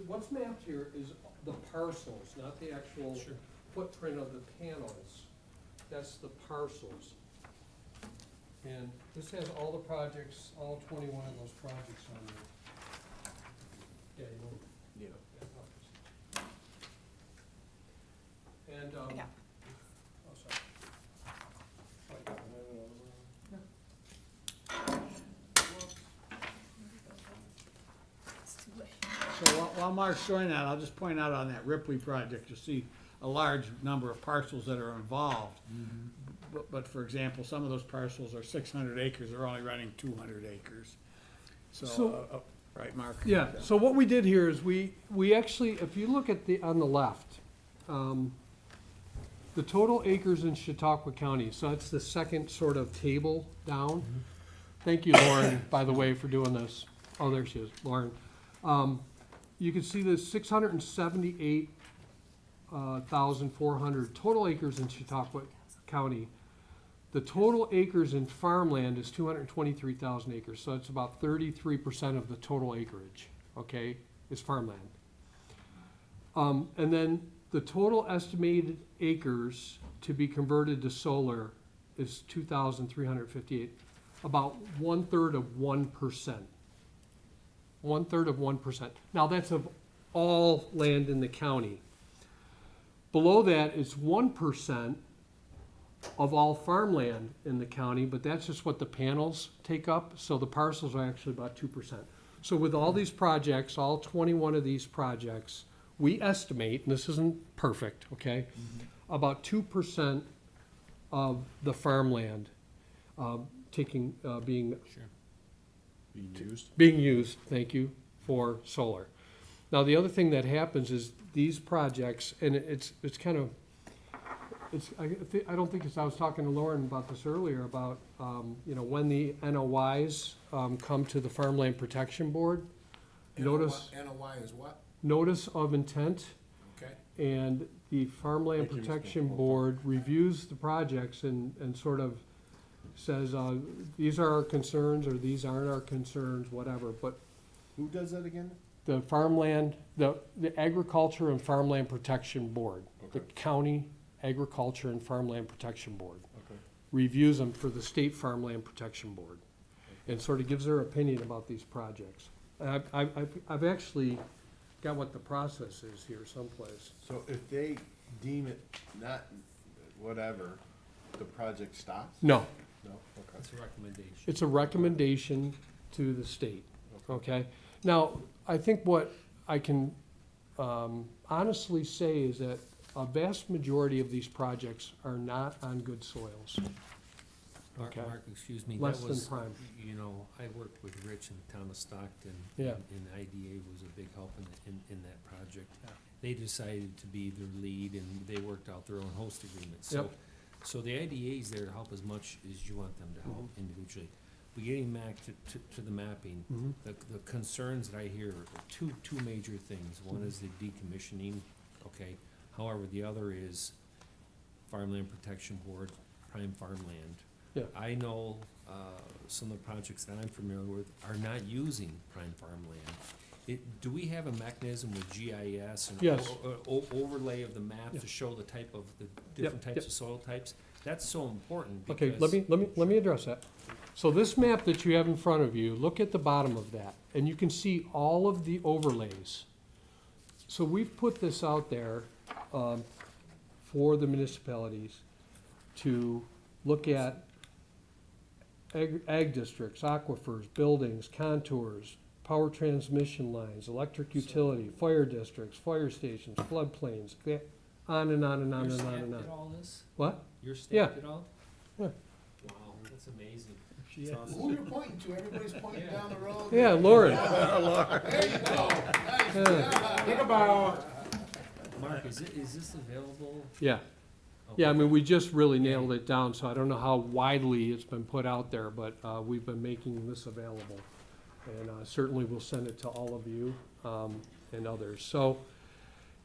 what's mapped here is the parcels, not the actual footprint of the panels. That's the parcels. And this has all the projects, all 21 of those projects on there. Yeah, you want. Yeah. And, oh, sorry. Oh, yeah, no. So while Mark's showing that, I'll just point out on that Ripley project, you'll see a large number of parcels that are involved. But for example, some of those parcels are 600 acres, they're only running 200 acres. So, right, Mark? Yeah, so what we did here is we actually, if you look at on the left, the total acres in Chautauqua County, so that's the second sort of table down. Thank you, Lauren, by the way, for doing this. Oh, there she is, Lauren. You can see the 678,400 total acres in Chautauqua County. The total acres in farmland is 223,000 acres, so it's about 33% of the total acreage, okay, is farmland. And then the total estimated acres to be converted to solar is 2,358, about 1/3 of 1%. 1/3 of 1%. Now, that's of all land in the county. Below that is 1% of all farmland in the county, but that's just what the panels take up, so the parcels are actually about 2%. So with all these projects, all 21 of these projects, we estimate, and this isn't perfect, okay, about 2% of the farmland being used, thank you, for solar. Now, the other thing that happens is these projects, and it's kind of, I don't think I was talking to Lauren about this earlier, about, you know, when the NOIs come to the Farmland Protection Board. Notice, NOI is what? notice of intent, Okay. and the Farmland Protection Board reviews the projects and sort of says, these are our concerns, or these aren't our concerns, whatever, but Who does that again? the farmland, the Agriculture and Farmland Protection Board, the County Agriculture and Farmland Protection Board, reviews them for the State Farmland Protection Board, and sort of gives their opinion about these projects. I've actually got what the process is here someplace. So if they deem it not whatever, the project stops? No, No, okay. That's a recommendation. it's a recommendation to the state, okay? Now, I think what I can honestly say is that a vast majority of these projects are not on good soils. Mark, Okay. excuse me, Less that than was, prime. you know, I worked with Rich in the town of Stockton. Yeah. And IDA was a big help in that project. Yeah. They decided to be their lead and they worked out their own host agreement. So, Yep. so the IDA is there to help as much as you want them to help Mm-hmm. individually. But getting back to the mapping, Mhm. the concerns that I hear are two major things. One is the decommissioning, okay? However, the other is Farmland Protection Board, prime farmland. Yeah. I know, some of the projects that I'm familiar with are not using prime farmland. Do we have a mechanism with GIS and Yes. overlay of the map Yeah. to show the type of, the different types yep. of soil types? That's so important Okay, because. let me address that. So this map that you have in front of you, look at the bottom of that, and you can see all of the overlays. So we've put this out there, for the municipalities to look at ag districts, aquifers, buildings, contours, power transmission lines, electric utility, fire districts, fire stations, floodplains, on and on and on Your and on staff and did on. all this? What? Your Yeah. staff did all? Yeah. Wow, that's amazing. She That's Who you're pointing to, everybody's pointing down the road. Yeah, Lauren. There you go. Nice job. Think about, Mark, is this available? Yeah. Yeah, I mean, we just really nailed it down, so I don't know how widely it's been put out there, but we've been making this available. And certainly we'll send it to all of you and others. So,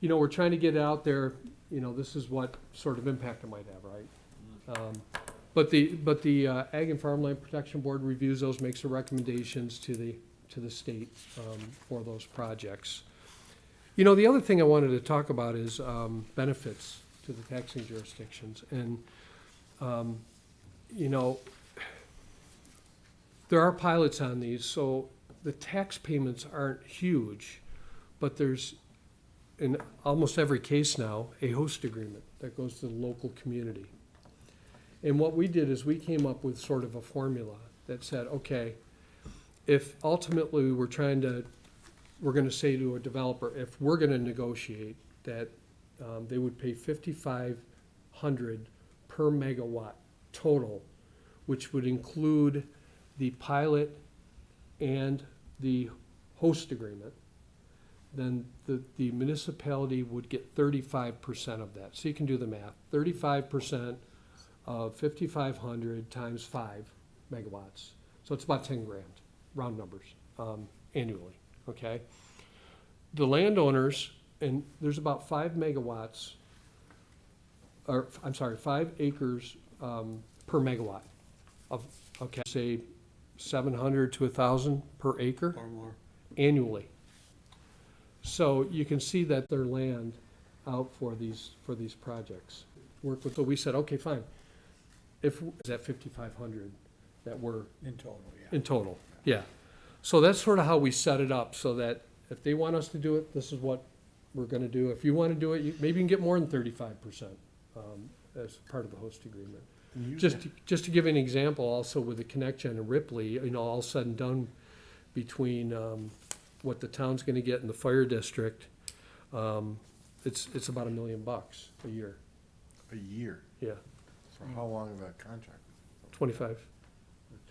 you know, we're trying to get it out there, you know, this is what sort of impact it might have, right? But the Ag and Farmland Protection Board reviews those, makes the recommendations to the state for those projects. You know, the other thing I wanted to talk about is benefits to the taxing jurisdictions. And, you know, there are pilots on these, so the tax payments aren't huge, but there's, in almost every case now, a host agreement that goes to the local community. And what we did is we came up with sort of a formula that said, okay, if ultimately we're gonna say to a developer, if we're gonna negotiate that they would pay $5,500 per megawatt total, which would include the pilot and the host agreement, then the municipality would get 35% of that. So you can do the math. 35% of 5,500 times 5 megawatts. So it's about 10 grand, round numbers, annually, okay? The landowners, and there's about 5 megawatts, or, I'm sorry, 5 acres per megawatt of, okay, say 700 to 1,000 per acre Or more. annually. So you can see that their land out for these projects. Work with, so we said, okay, fine. If, is that 5,500 that we're in total, yeah. in total, yeah. So that's sort of how we set it up, so that if they want us to do it, this is what we're gonna do. If you wanna do it, maybe you can get more than 35%, as part of the host agreement. Just to give you an example, also with the ConnectGen and Ripley, you know, all said and done between, what the town's gonna get in the fire district, it's about $1 million a year, A year. yeah, For how long of a contract? 25,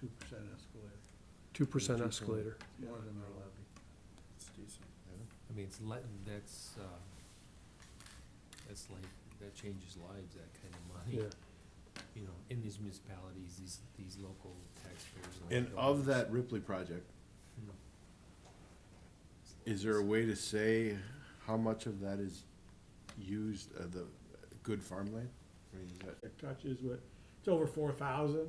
2% escalator, 2% escalator. more than our levy. It's decent. I mean, that's like, that changes lives, that kind of money. Yeah. You know, in these municipalities, these local taxpayers. And of that Ripley project, is there a way to say how much of that is used, the good farmland? I mean, is that? It touches with, it's over 4,000,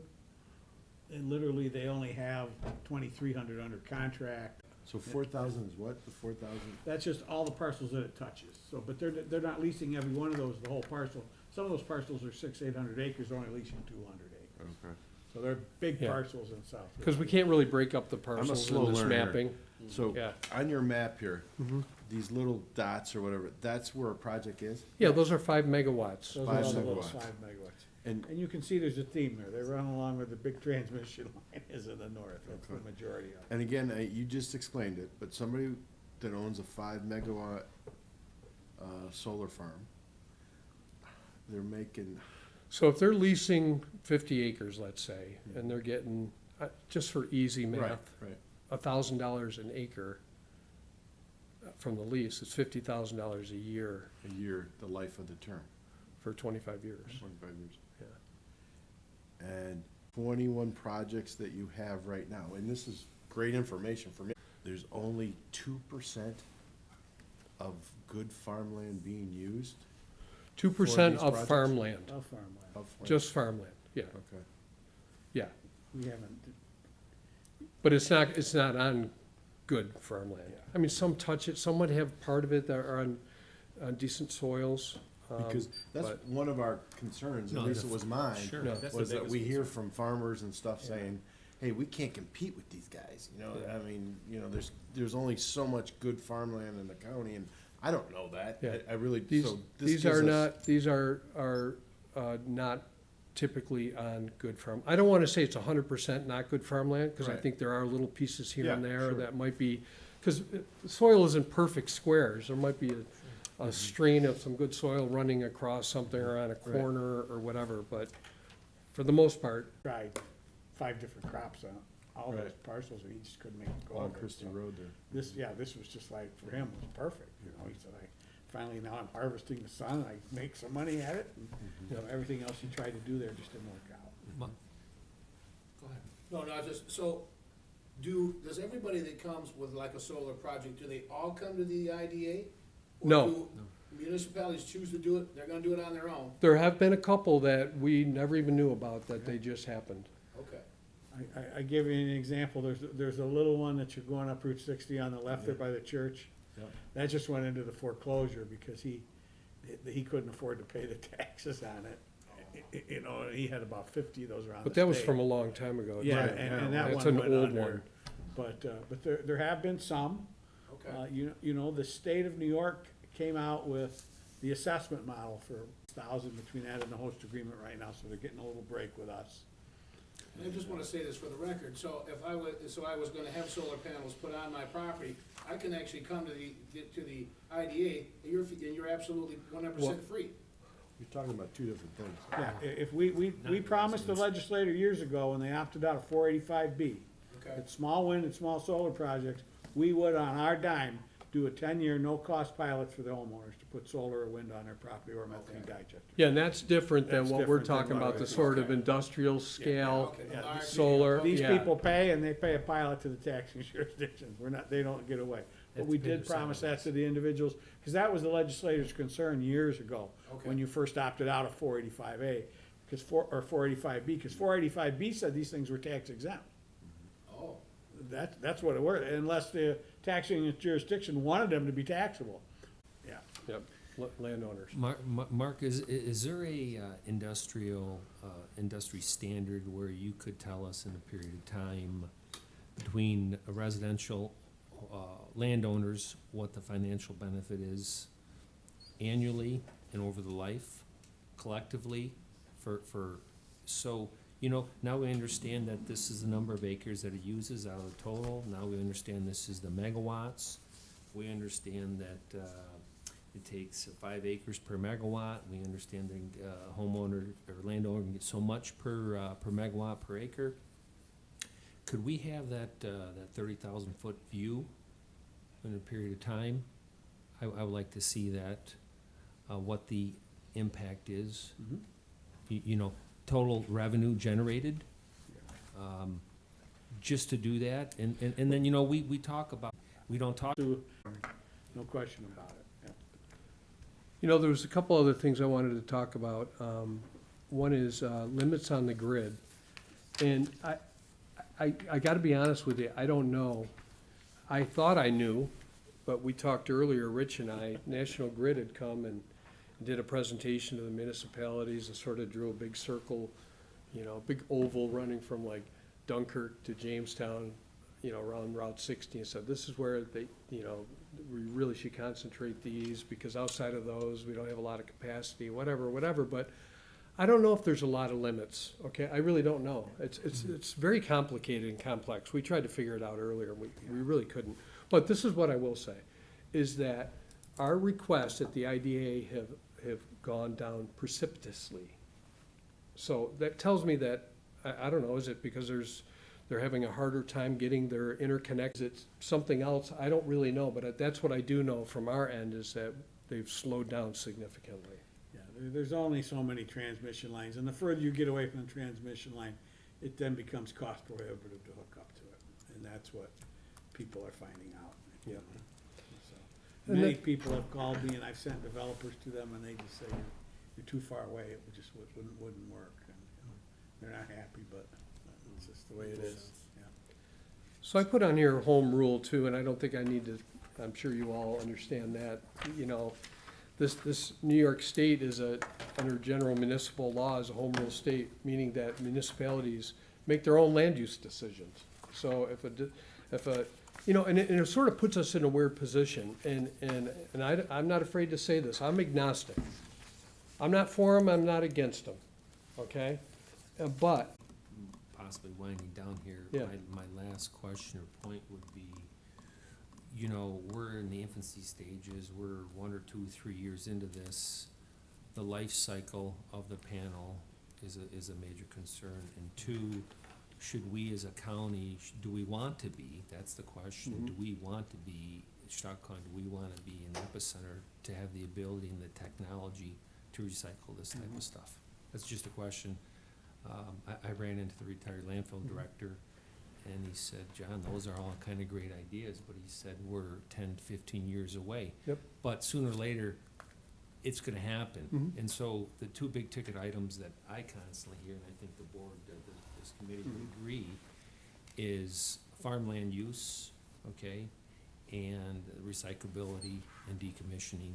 and literally they only have 2,300 under contract. So 4,000 is what, the 4,000? That's just all the parcels that it touches, so, but they're not leasing every one of those, the whole parcel. Some of those parcels are 800 acres, they're only leasing 200 acres. Okay. So they're big Yeah. parcels in South. Because we can't really break up the I'm a parcels slow in this learner. mapping. So Yeah. on your map here, Mhm. these little dots or whatever, that's where a project is? Yeah, those are 5 megawatts. Those are 5 all the little megawatts. 5 megawatts. And And you can see there's a theme there, they run along where the big transmission line is in the north, that's the Okay. majority of it. And again, you just explained it, but somebody that owns a 5 megawatt solar farm. They're making, So if they're leasing 50 acres, let's say, and they're getting, just for easy math, right, $1,000 an acre from the lease, it's $50,000 a year a year, the life of the term, for 25 years. 25 years. Yeah. And 21 projects that you have right now, and this is great information for me. There's only 2% of good farmland being used. 2% For these of projects? farmland, Of farmland. of farm- just farmland, yeah, Okay. yeah. We haven't, But it's not on good farmland. I mean, some touch it, some might have part of it that are on decent soils. Because that's but- one of our concerns, at No, least the it was mine, sure. No. That's the was that biggest we hear concern. from farmers and stuff saying, hey, we can't compete with these guys, you know, I mean, you know, there's only so much good farmland in the county, and I don't know that. Yeah. I really, These, so this these gives are us- not, these are not typically on good farm. I don't wanna say it's 100% not good farmland, cause I Right. think there are little pieces here and Yeah, there sure. that might be, cause the soil isn't perfect squares. There might be a strain of some good soil running across something or on a corner or whatever, but for the most part, tried 5 different crops on all those Right. parcels, and he just couldn't make it go. On under, Christie so Road there. This was just like, for him, it was perfect, you know, he said, finally now I'm harvesting the sun, I make some money at it, and, you know, everything else he tried to do there just didn't work out. Go ahead. No, no, so, does everybody that comes with like a solar project, do they all come to the IDA? Or No. do municipalities choose to do it, they're gonna do it on their own? there have been a couple that we never even knew about, that they just happened. Okay. I give you an example, there's a little one that you're going up Route 60 on the left there by the church. Yeah. That just went into the foreclosure because he couldn't afford to pay the taxes on it. You know, he had about 50 of those around the But that was state. from a long time ago. Yeah, too. and that That's one an went old under. one. But there have been some. Okay. You know, the state of New York came out with the assessment model for 1,000 between that and the host agreement right now, so they're getting a little break with us. And I just wanna say this for the record, so if I was gonna have solar panels put on my property, I can actually come to the IDA, and you're absolutely 100% free. You're talking about two different things. Yeah, if we promised the legislator years ago when they opted out of 485B, Okay. that small wind and small solar projects, we would on our dime do a 10-year no-cost pilot for the homeowners to put solar or wind on their property or methane digester. Yeah, and that's different than That's what we're different than talking what about, we're the doing. sort of Okay. industrial scale, Okay, Yeah, large- solar. These Yeah. people pay and they pay a pilot to the taxing jurisdictions. They don't get away. But we did promise that to the individuals, because that was the legislator's concern years ago, when Okay. you first opted out of 485A, or 485B, because 485B said these things were tax exempt. Oh, That's what it were, unless the taxing jurisdiction wanted them to be taxable. Yeah. Yep, landowners. Mark, is there a industry standard where you could tell us in a period of time between a residential landowners what the financial benefit is annually and over the life, collectively, so, you know, now we understand that this is the number of acres that it uses out of the total, now we understand this is the megawatts, we understand that, it takes 5 acres per megawatt, we understand the homeowner or landowner can get so much per megawatt per acre. Could we have that 30,000-foot view in a period of time? I would like to see that, what the impact is. You know, total revenue generated. Just to do that, and then, you know, we talk about, we don't talk. No question about it. Yeah. You know, there was a couple other things I wanted to talk about. One is limits on the grid. And I gotta be honest with you, I don't know. I thought I knew, but we talked earlier, Rich and I, National Grid had come and did a presentation to the municipalities and sort of drew a big circle, you know, big oval running from like Dunkirk to Jamestown, you know, around Route 60, and said, this is where they, you know, we really should concentrate these, because outside of those, we don't have a lot of capacity, whatever, but I don't know if there's a lot of limits, okay? I really don't know. It's very complicated and complex. We tried to figure it out earlier, and we really couldn't. But this is what I will say, is that our requests at the IDA have gone down precipitously. So that tells me that, I don't know, is it because they're having a harder time getting their interconnects? Is it something else? I don't really know, but that's what I do know from our end, is that they've slowed down significantly. Yeah, there's only so many transmission lines, and the further you get away from the transmission line, it then becomes cost prohibitive to hook up to it, and that's what people are finding out. Yeah. So, And many that- people have called me, and I've sent developers to them, and they just say, you're too far away, it just wouldn't work. And, you know, they're not happy, but it's just the way it is, yeah. So I put on here home rule too, and I don't think I need to, I'm sure you all understand that, you know, this New York State is under general municipal law, is a home rule state, meaning that municipalities make their own land use decisions. So if a, you know, and it sort of puts us in a weird position, and I'm not afraid to say this, I'm agnostic. I'm not for them, I'm not against them, okay? But, Possibly winding down here, Yeah. my last question or point would be, you know, we're in the infancy stages, we're 1 or 2, 3 years into this. The life cycle of the panel is a major concern, and 2, should we as a county, do we want to be, that's the question, do we want to be, Chautauqua County, do we want to be an epicenter to have the ability and the technology to recycle this type of stuff? That's just a question. I ran into the retired landfill director, and he said, John, those are all kind of great ideas, but he said, we're 10, 15 years away. Yep. But sooner or later, it's gonna happen. And so the 2 big ticket items that I constantly hear, and I think the board, this committee would agree, is farmland use, okay, and recyclability and decommissioning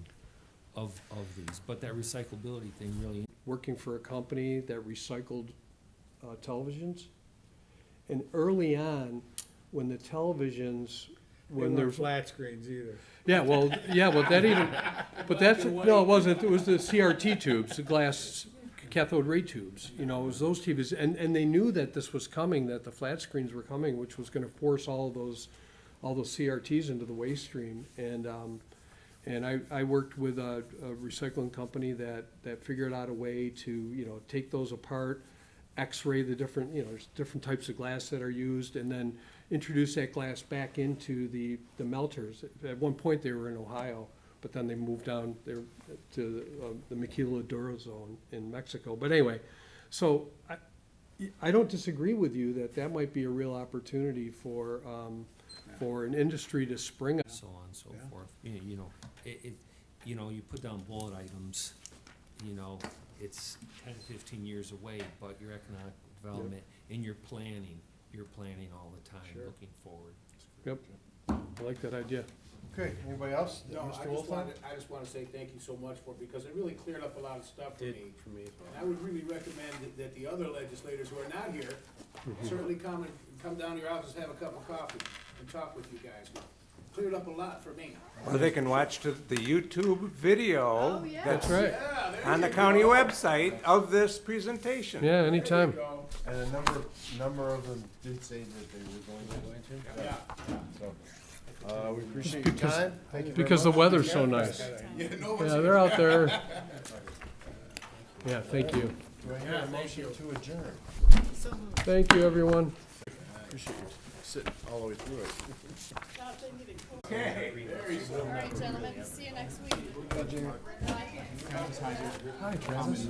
of these. But that recyclability thing really, working for a company that recycled televisions. And early on, when the televisions, They when weren't there's, flat screens either. yeah, well, that even, but that's, no, it wasn't, it was the CRT tubes, the glass cathode ray tubes, you know, it was those TVs. And they knew that this was coming, that the flat screens were coming, which was gonna force all those CRTs into the waste stream. And I worked with a recycling company that figured out a way to, you know, take those apart, X-ray the different, you know, there's different types of glass that are used, and then introduce that glass back into the melters. At one point, they were in Ohio, but then they moved down there to the Maquiladora zone in Mexico. But anyway, so I don't disagree with you that might be a real opportunity for an industry to spring up. so on and so forth. You know, you know, you put down bullet items, you know, it's 10, 15 years away, but your economic development and your planning all the time, Sure. looking forward. Yep, I like that idea. Okay, anybody else? No, Mr. Wolfson? I just wanna say thank you so much for it, because it really cleared up a lot of stuff for me. For me as And I would really recommend that the other legislators who are not here certainly come down to your office, have a cup of coffee, and talk with you guys. Cleared up a lot for me. Or they can watch the YouTube video That's right. Yeah, there on the you county go. website of this presentation. Yeah, There you anytime. go. And a number of them did say that they were going to. Yeah. So, we appreciate your time. Thank you very Because the much. weather's so nice. Yeah, no one's Yeah, they're out there. Yeah, thank you. Do I hear a motion to adjourn? Thank you, everyone. Appreciate you sitting all the way through it. All right, gentlemen, see you next week. Hi, Travis.